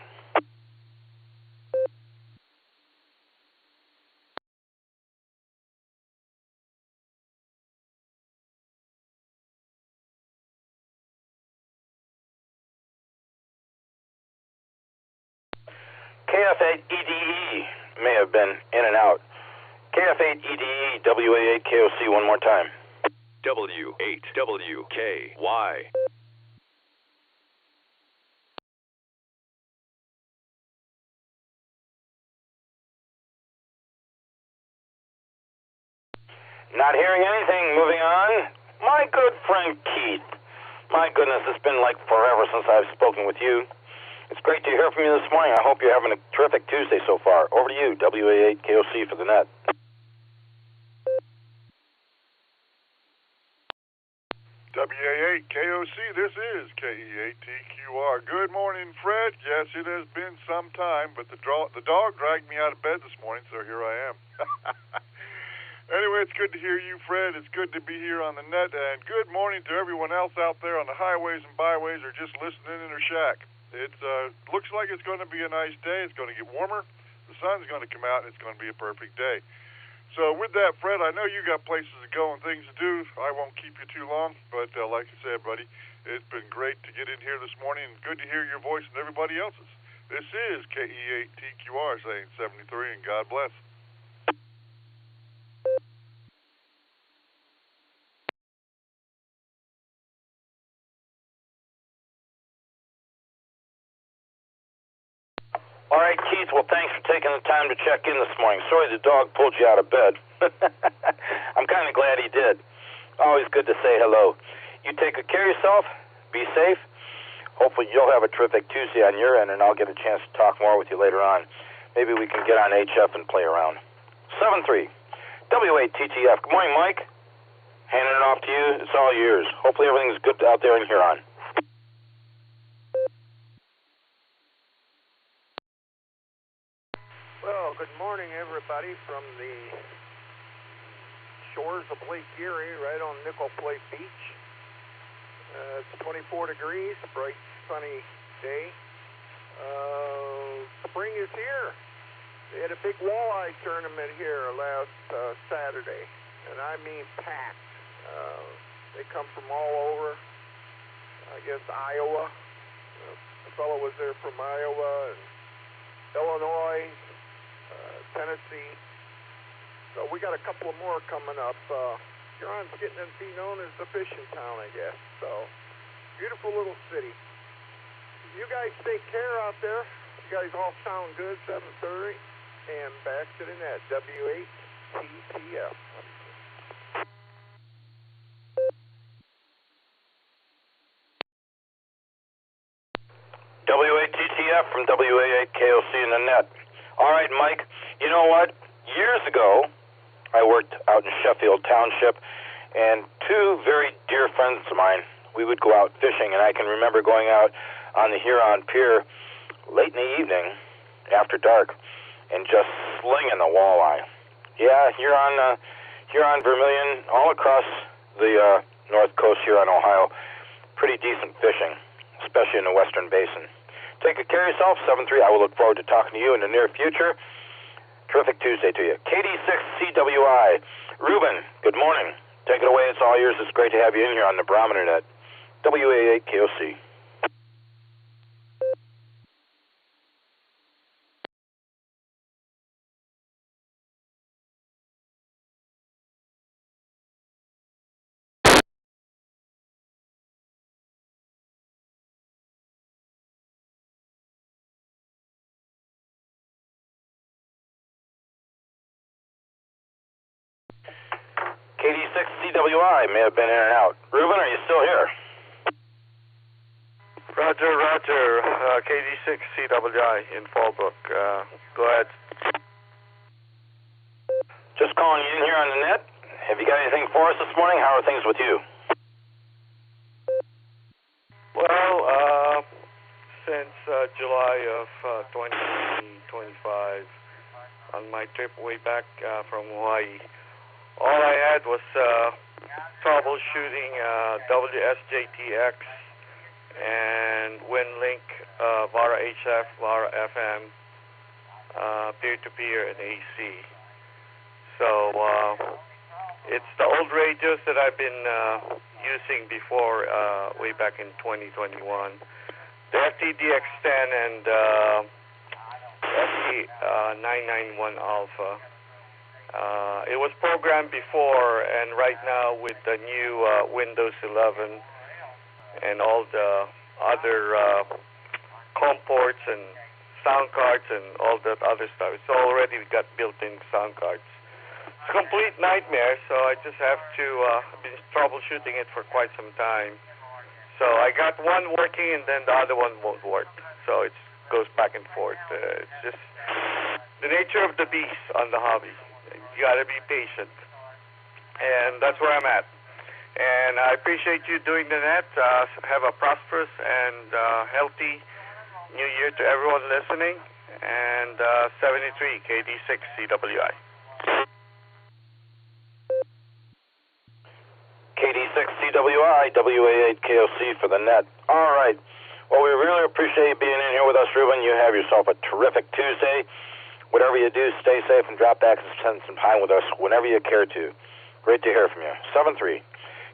KF8EDE may have been in and out. KF8EDE, WA8KOC one more time.
W8WKY.
Not hearing anything. Moving on. My good friend Keith. My goodness, it's been like forever since I've spoken with you. It's great to hear from you this morning. I hope you're having a terrific Tuesday so far. Over to you, WA8KOC for the net.
WA8KOC, this is KE8TQR. Good morning, Fred. Yes, it has been some time, but the dog dragged me out of bed this morning, so here I am. Anyway, it's good to hear you, Fred. It's good to be here on the net, and good morning to everyone else out there on the highways and byways or just listening in their shack. It looks like it's going to be a nice day. It's going to get warmer. The sun's going to come out, and it's going to be a perfect day. So with that, Fred, I know you got places to go and things to do. I won't keep you too long, but like I said, buddy, it's been great to get in here this morning, and good to hear your voice and everybody else's. This is KE8TQR saying 73, and God bless.
All right, Keith, well, thanks for taking the time to check in this morning. Sorry the dog pulled you out of bed. I'm kind of glad he did. Always good to say hello. You take good care of yourself. Be safe. Hopefully you'll have a terrific Tuesday on your end, and I'll get a chance to talk more with you later on. Maybe we can get on HF and play around. 7-3. W8TTF. Good morning, Mike. Handing it off to you. It's all yours. Hopefully everything's good out there in Huron.
Well, good morning, everybody, from the shores of Lake Erie, right on Nickel Plate Beach. It's 24 degrees, bright, sunny day. Spring is here. They had a big walleye tournament here last Saturday, and I mean packed. They come from all over, I guess Iowa. A fellow was there from Iowa and Illinois, Tennessee. So we got a couple of more coming up. Huron's getting to be known as the fishing town, I guess. So, beautiful little city. You guys take care out there. You guys all sound good, 7:30. And back to the net, W8TTF.
W8TTF from WA8KOC in the net. All right, Mike, you know what? Years ago, I worked out in Sheffield Township, and two very dear friends of mine, we would go out fishing, and I can remember going out on the Huron Pier late in the evening after dark and just slinging the walleye. Yeah, Huron, Vermilion, all across the north coast here on Ohio. Pretty decent fishing, especially in the western basin. Take good care of yourself, 7-3. I will look forward to talking to you in the near future. Terrific Tuesday to you. KD6CWI. Ruben, good morning. Take it away. It's all yours. It's great to have you in here on the Barometer Net. WA8KOC. KD6CWI may have been in and out. Ruben, are you still here?
Roger. KD6CWI in Fallbrook. Go ahead.
Just calling you in here on the net. Have you got anything for us this morning? How are things with you?
Well, since July of 2025, on my trip way back from Hawaii, all I had was troubleshooting WSJTX and WinLink, VARA HF, VARA FM, peer-to-peer, and AC. So it's the old radios that I've been using before, way back in 2021. The FTDX10 and FT991 Alpha. It was programmed before, and right now with the new Windows 11 and all the other COM ports and sound cards and all that other stuff, it's already got built-in sound cards. It's a complete nightmare, so I just have to been troubleshooting it for quite some time. So I got one working, and then the other one won't work. So it goes back and forth. It's just the nature of the beast on the hobby. You got to be patient, and that's where I'm at. And I appreciate you doing the net. Have a prosperous and healthy New Year to everyone listening. And 73 KD6CWI.
KD6CWI, WA8KOC for the net. All right. Well, we really appreciate you being in here with us, Ruben. You have yourself a terrific Tuesday. Whatever you do, stay safe and drop back and spend some time with us whenever you care to. Great to hear from you. 7-3.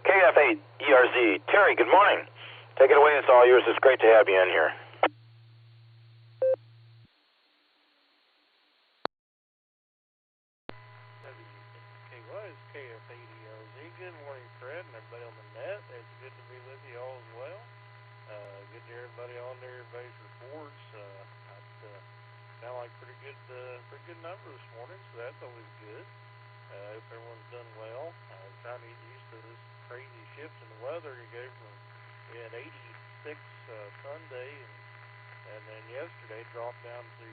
KF8ERZ. Terry, good morning. Take it away. It's all yours. It's great to have you in here.
KF8ERZ. Good morning, Fred, and everybody on the net. It's good to be with you all as well. Good to hear everybody on there, everybody's reports. Sound like pretty good number this morning, so that's always good. I hope everyone's done well. I'm trying to get used to this crazy shift in the weather. We had 86 Sunday, and then yesterday dropped down to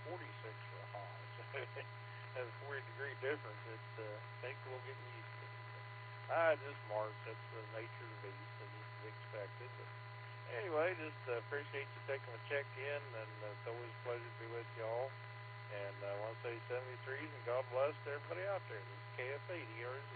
46 for a high. So that's a 40-degree difference. I think we'll get used to it. Just March. That's the nature of the beast, as is to be expected. But anyway, just appreciate you taking a check-in, and it's always a pleasure to be with y'all. And I want to say 73s, and God bless to everybody out there. This is KF8ERZ.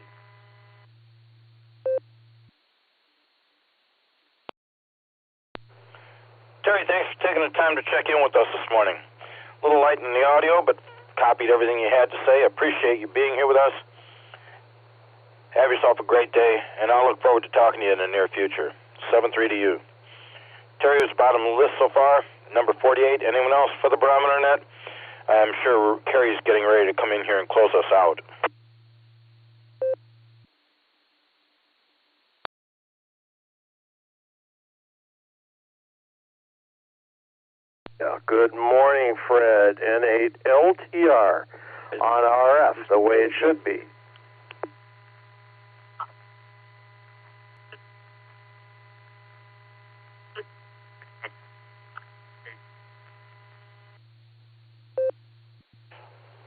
Terry, thanks for taking the time to check in with us this morning. A little light in the audio, but copied everything you had to say. Appreciate you being here with us. Have yourself a great day, and I'll look forward to talking to you in the near future. 7-3 to you. Terry was bottom of the list so far, number 48. Anyone else for the Barometer Net? I'm sure Kerry's getting ready to come in here and close us out.
Yeah, good morning, Fred. N8LTR on RF, the way it should be.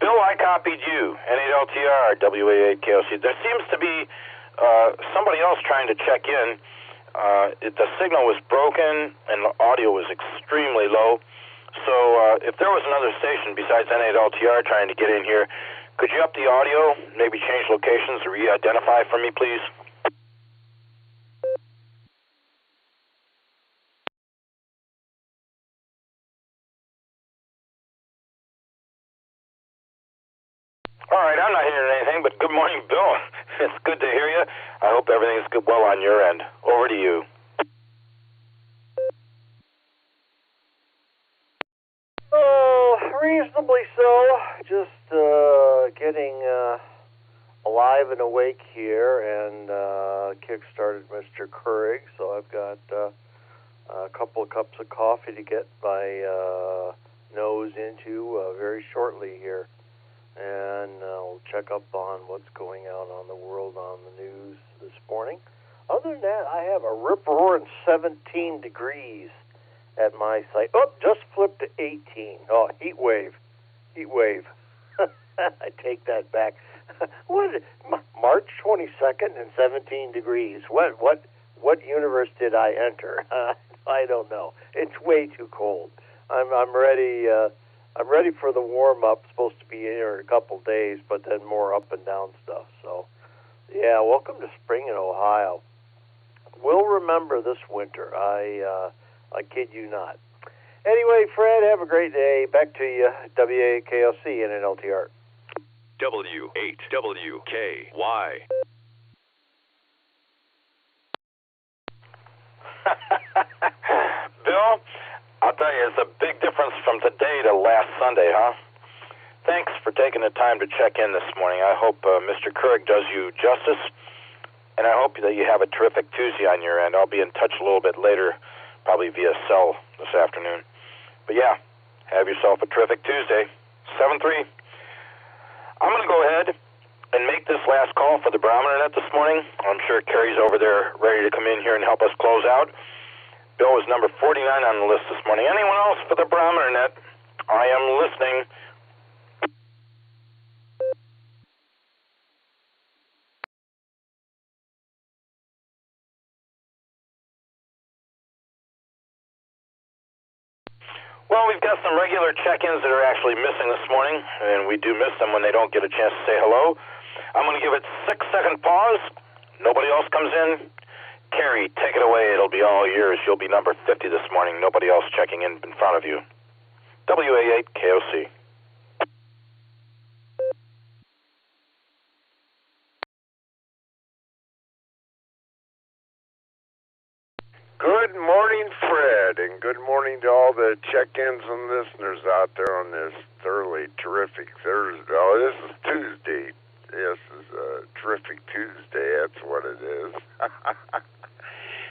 Bill, I copied you, N8LTR, WA8KOC. There seems to be somebody else trying to check in. The signal was broken and the audio was extremely low. So if there was another station besides N8LTR trying to get in here, could you up the audio, maybe change locations or re-identify for me, please? All right, I'm not hearing anything, but good morning, Bill. It's good to hear you. I hope everything's good well on your end. Over to you.
Oh, reasonably so. Just getting alive and awake here, and kick-started Mr. Courig, so I've got a couple of cups of coffee to get my nose into very shortly here. And I'll check up on what's going out on the world on the news this morning. Other than that, I have a rip-roaring 17 degrees at my site. Oh, just flipped to 18. Oh, heat wave. Heat wave. I take that back. What? March 22nd and 17 degrees. What universe did I enter? I don't know. It's way too cold. I'm ready. I'm ready for the warm-up. Supposed to be here in a couple days, but then more up and down stuff. So, yeah, welcome to spring in Ohio. We'll remember this winter. I kid you not. Anyway, Fred, have a great day. Back to you, WAKOC and an LTR.
W8WKY.
Bill, I'll tell you, it's a big difference from today to last Sunday, huh? Thanks for taking the time to check in this morning. I hope Mr. Courig does you justice, and I hope that you have a terrific Tuesday on your end. I'll be in touch a little bit later, probably via cell this afternoon. But yeah, have yourself a terrific Tuesday. 7-3. I'm going to go ahead and make this last call for the Barometer Net this morning. I'm sure Carrie's over there ready to come in here and help us close out. Bill was number 49 on the list this morning. Anyone else for the Barometer Net? I am listening. Well, we've got some regular check-ins that are actually missing this morning, and we do miss them when they don't get a chance to say hello. I'm going to give it a 6-second pause. Nobody else comes in. Carrie, take it away. It'll be all yours. You'll be number 50 this morning. Nobody else checking in front of you. WA8KOC.
Good morning, Fred, and good morning to all the check-ins and listeners out there on this thoroughly terrific Thursday. Oh, this is Tuesday. This is a terrific Tuesday. That's what it is.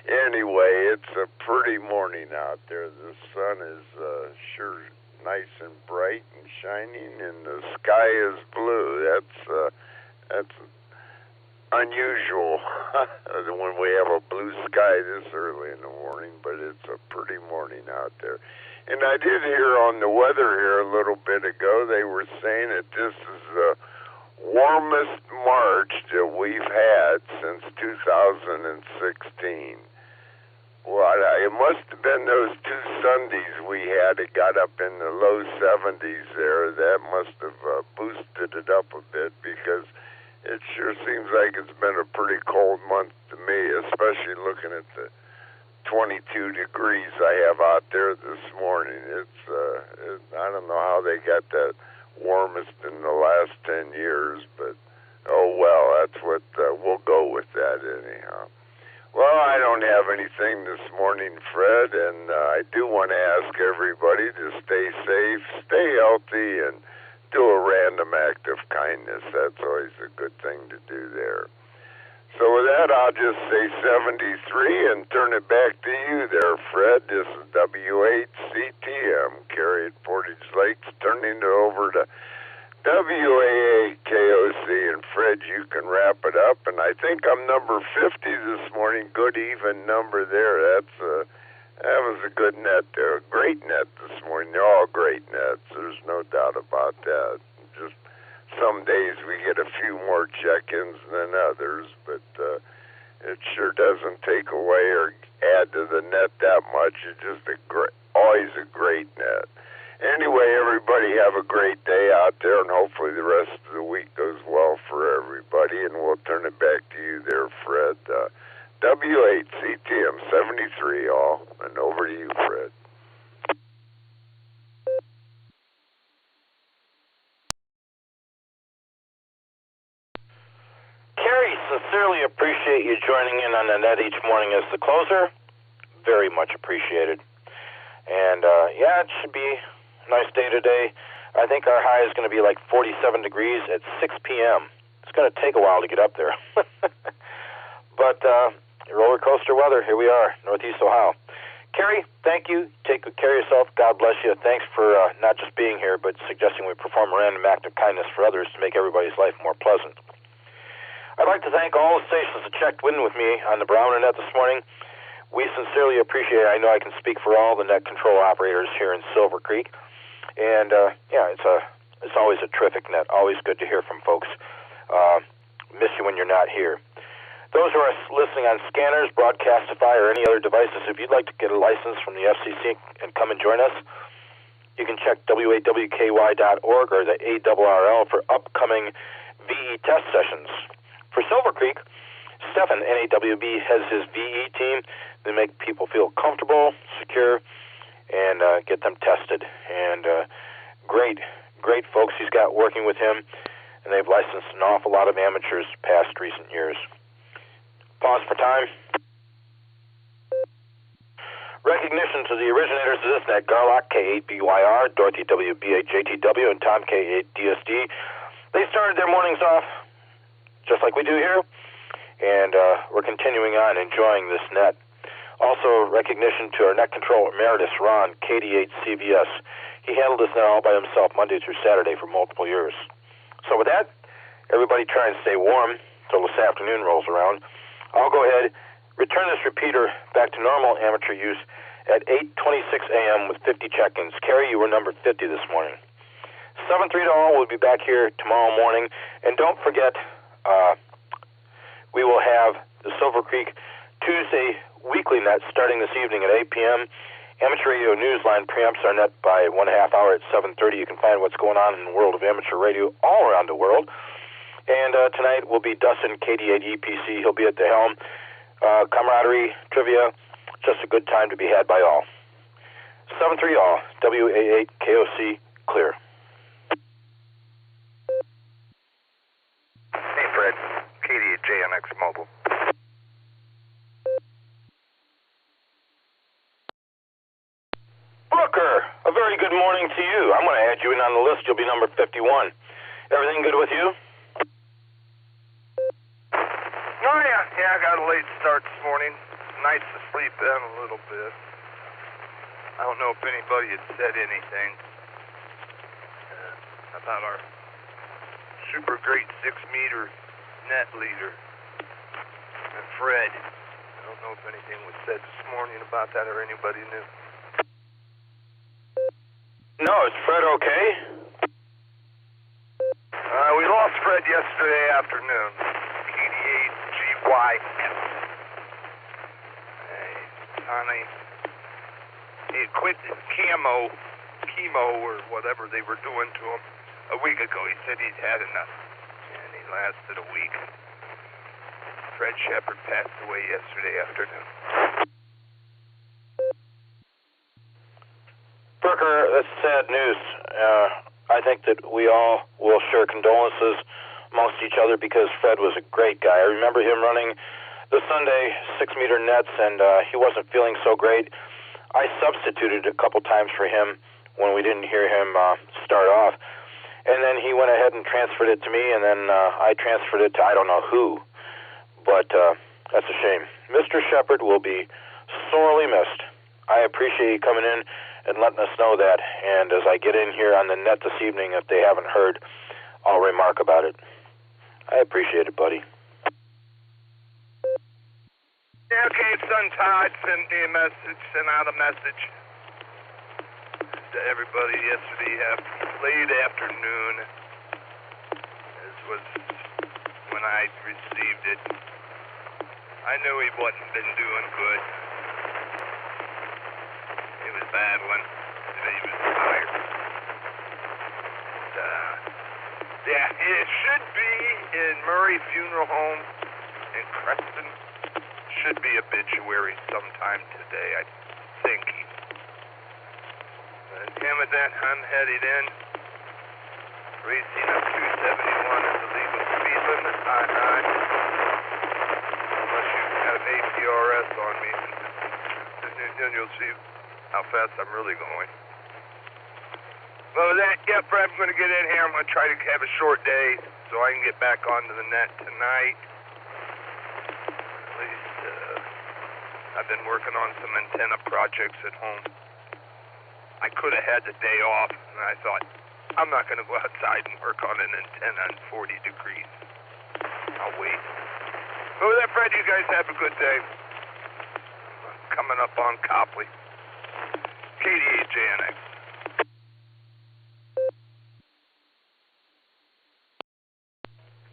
Anyway, it's a pretty morning out there. The sun is sure nice and bright and shining, and the sky is blue. That's unusual when we have a blue sky this early in the morning, but it's a pretty morning out there. And I did hear on the weather here a little bit ago, they were saying that this is the warmest March that we've had since 2016. Well, it must have been those 2 Sundays we had. It got up in the low 70s there. That must have boosted it up a bit, because it sure seems like it's been a pretty cold month to me, especially looking at the 22 degrees I have out there this morning. I don't know how they got that warmest in the last 10 years, but oh well, that's what we'll go with that anyhow. Well, I don't have anything this morning, Fred, and I do want to ask everybody to stay safe, stay healthy, and do a random act of kindness. That's always a good thing to do there. So with that, I'll just say 73 and turn it back to you there, Fred. This is W8CTM, Carrie at Portage Lakes, turning it over to WAAKOC, and Fred, you can wrap it up. And I think I'm number 50 this morning. Good even number there. That was a good net there. A great net this morning. They're all great nets. There's no doubt about that. Just some days we get a few more check-ins than others, but it sure doesn't take away or add to the net that much. It's just always a great net. Anyway, everybody have a great day out there, and hopefully the rest of the week goes well for everybody, and we'll turn it back to you there, Fred. W8CTM 73 all, and over to you, Fred.
sincerely appreciate you joining in on the net each morning as the closer. Very much appreciated. And, it should be a nice day today. I think our high is going to be like 47 degrees at 6 p.m. It's going to take a while to get up there. But roller coaster weather, here we are, Northeast Ohio. Carrie, thank you. Take good care of yourself. God bless you. Thanks for not just being here, but suggesting we perform a random act of kindness for others to make everybody's life more pleasant. I'd like to thank all the stations that checked in with me on the Barometer Net this morning. We sincerely appreciate it. I know I can speak for all the net control operators here in Silvercreek. And, it's always a terrific net. Always good to hear from folks. Miss you when you're not here. Those who are listening on scanners, Broadcastify, or any other devices, if you'd like to get a license from the FCC and come and join us, you can check WAWKY.org or the ARRL for upcoming VE test sessions. For Silvercreek, Stefan, NAWB, has his VE team. They make people feel comfortable, secure, and get them tested. And great folks he's got working with him, and they've licensed an awful lot of amateurs past recent years. Pause for time. Recognition to the originators of this net, Garlock, K8BYR, Dorothy WBHJTW, and Tom K8DSD. They started their mornings off just like we do here, and we're continuing on enjoying this net. Also, recognition to our net control emeritus, Ron, KD8CVS. He handled this net all by himself Monday through Saturday for multiple years. So with that, everybody try and stay warm until this afternoon rolls around. I'll go ahead, return this repeater back to normal amateur use at 8:26 a.m. with 50 check-ins. Carrie, you were number 50 this morning. 7-3 to all. We'll be back here tomorrow morning. And don't forget, we will have the Silvercreek Tuesday weekly net starting this evening at 8 p.m. Amateur Radio Newsline preamps our net by 1.5 hours at 7:30. You can find what's going on in the world of amateur radio all around the world. And tonight will be Dustin, KD8 EPC. He'll be at the helm. Camaraderie, trivia, just a good time to be had by all. 7-3 all, WA8 KOC, clear.
Hey Fred, KD8 JNX Mobile.
Brooker, a very good morning to you. I'm going to add you in on the list. You'll be number 51. Everything good with you?
Oh, yeah, I got a late start this morning. Nice to sleep in a little bit. I don't know if anybody had said anything about our super great 6-meter net leader, and Fred. I don't know if anything was said this morning about that or anybody knew.
No, is Fred okay?
We lost Fred yesterday afternoon. KD8GYF. He had quit chemo or whatever they were doing to him a week ago. He said he'd had enough, and he lasted a week. Fred Shepard passed away yesterday afternoon.
Brooker, that's sad news. I think that we all will share condolences amongst each other because Fred was a great guy. I remember him running the Sunday 6-meter nets, and he wasn't feeling so great. I substituted a couple times for him when we didn't hear him start off. And then he went ahead and transferred it to me, and then I transferred it to I don't know who. But that's a shame. Mr. Shepard will be sorely missed. I appreciate you coming in and letting us know that. And as I get in here on the net this evening, if they haven't heard, I'll remark about it. I appreciate it, buddy.
Yeah, okay, son Todd sent out a message to everybody yesterday late afternoon. This was when I received it. I knew he wasn't been doing good. He was battling. He was tired. Yeah, it should be in Murray Funeral Home in Creston. Should be obituary sometime today, I think. Him and then I'm headed in. Racing up 271 is the legal speed limit. I-9. and you'll see how fast I'm really going. Well, with that, yeah, Fred, I'm going to get in here. I'm going to try to have a short day so I can get back onto the net tonight. At least I've been working on some antenna projects at home. I could have had the day off, and I thought, I'm not going to go outside and work on an antenna in 40 degrees. I'll wait. But with that, Fred, you guys have a good day. Coming up on Copley. KDHANX.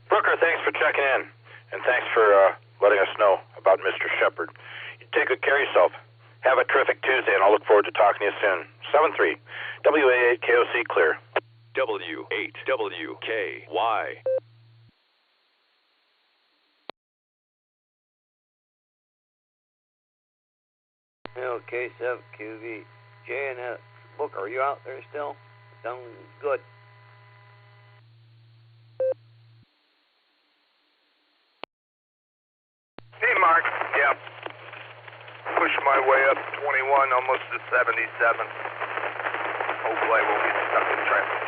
Brooker, thanks for checking in, and thanks for letting us know about Mr. Shepard. You take good care of yourself. Have a terrific Tuesday, and I'll look forward to talking to you soon. 7-3, WA8 KOC clear.
W8WKY.
Okay, 7QV. JNS. Book, are you out there still? Sounds good.
Hey, Mark. Yeah. Pushing my way up 21, almost to 77. Hopefully I won't get stuck in traffic.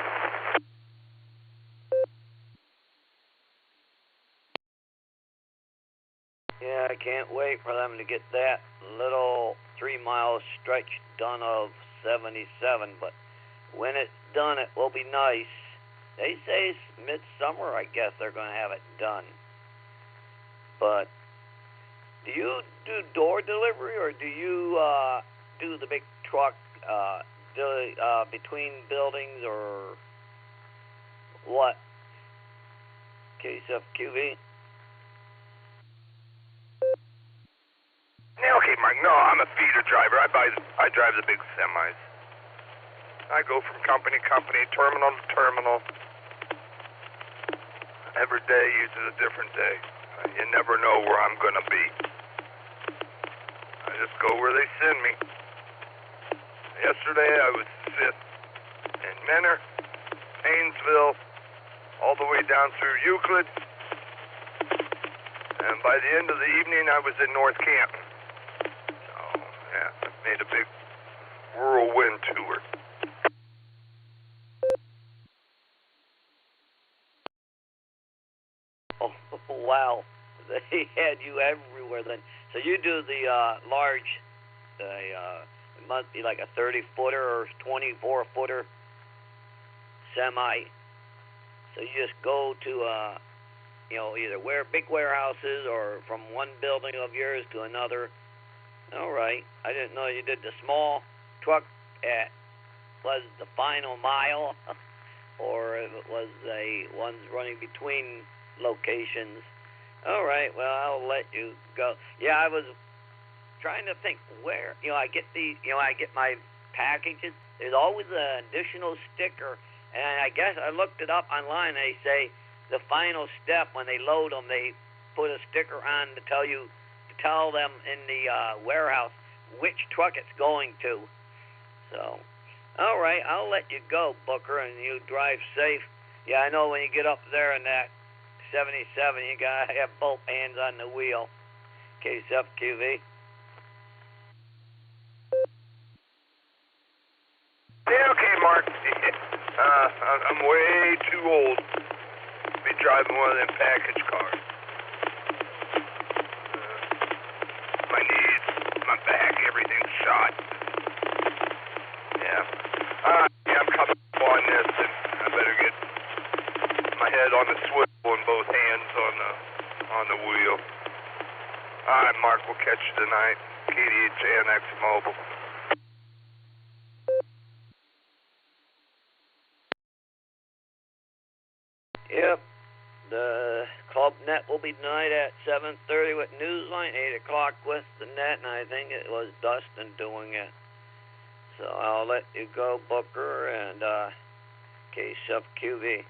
Yeah, I can't wait for them to get that little 3-mile stretch done of 77, but when it's done, it will be nice. They say it's midsummer, I guess they're going to have it done. But do you do door delivery, or do you do the big truck between buildings, or what? KSFQV?
Yeah, okay, Mike. No, I'm a feeder driver. I drive the big semis. I go from company to company, terminal to terminal. Every day uses a different day. You never know where I'm going to be. I just go where they send me. Yesterday I was 5th in Menor, Paynesville, all the way down through Euclid. And by the end of the evening I was in North Camp. So, yeah, I made a big whirlwind tour.
Oh, wow. They had you everywhere then. So you do the large, it must be like a 30-footer or 24-footer semi. So you just go to, either big warehouses or from one building of yours to another. All right. I didn't know you did the small truck was the final mile, or if it was ones running between locations. All right, well, I'll let you go. Yeah, I was trying to think where, I get I get my packages. There's always an additional sticker, and I guess I looked it up online. They say the final step when they load them, they put a sticker on to tell them in the warehouse which truck it's going to. So, all right, I'll let you go, Booker, and you drive safe. Yeah, I know when you get up there in that 77, you gotta have both hands on the wheel. KSFQV.
Yeah, okay, Mark. I'm way too old to be driving one of them package cars. My knees, my back, everything's shot. Yeah. Yeah, I'm coming up on this, and I better get my head on the swivel and both hands on the wheel. All right, Mark, we'll catch you tonight. KDHANX Mobile.
Yep. The Club Net will be tonight at 7:30 with Newsline, 8 o'clock with the Net, and I think it was Dustin doing it. So I'll let you go, Booker, and KSFQV.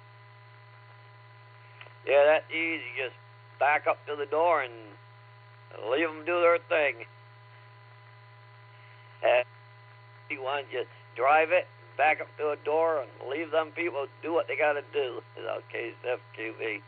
Yeah, that's easy. Just back up to the door and leave them do their thing. You want to just drive it, back up to a door, and leave them people do what they got to do. KSFQV.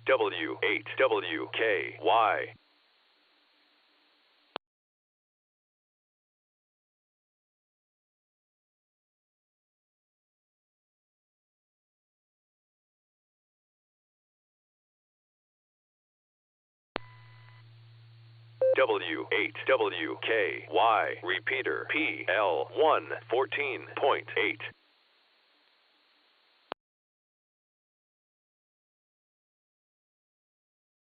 W8WKY. W8WKY. Repeater PL1 14.8.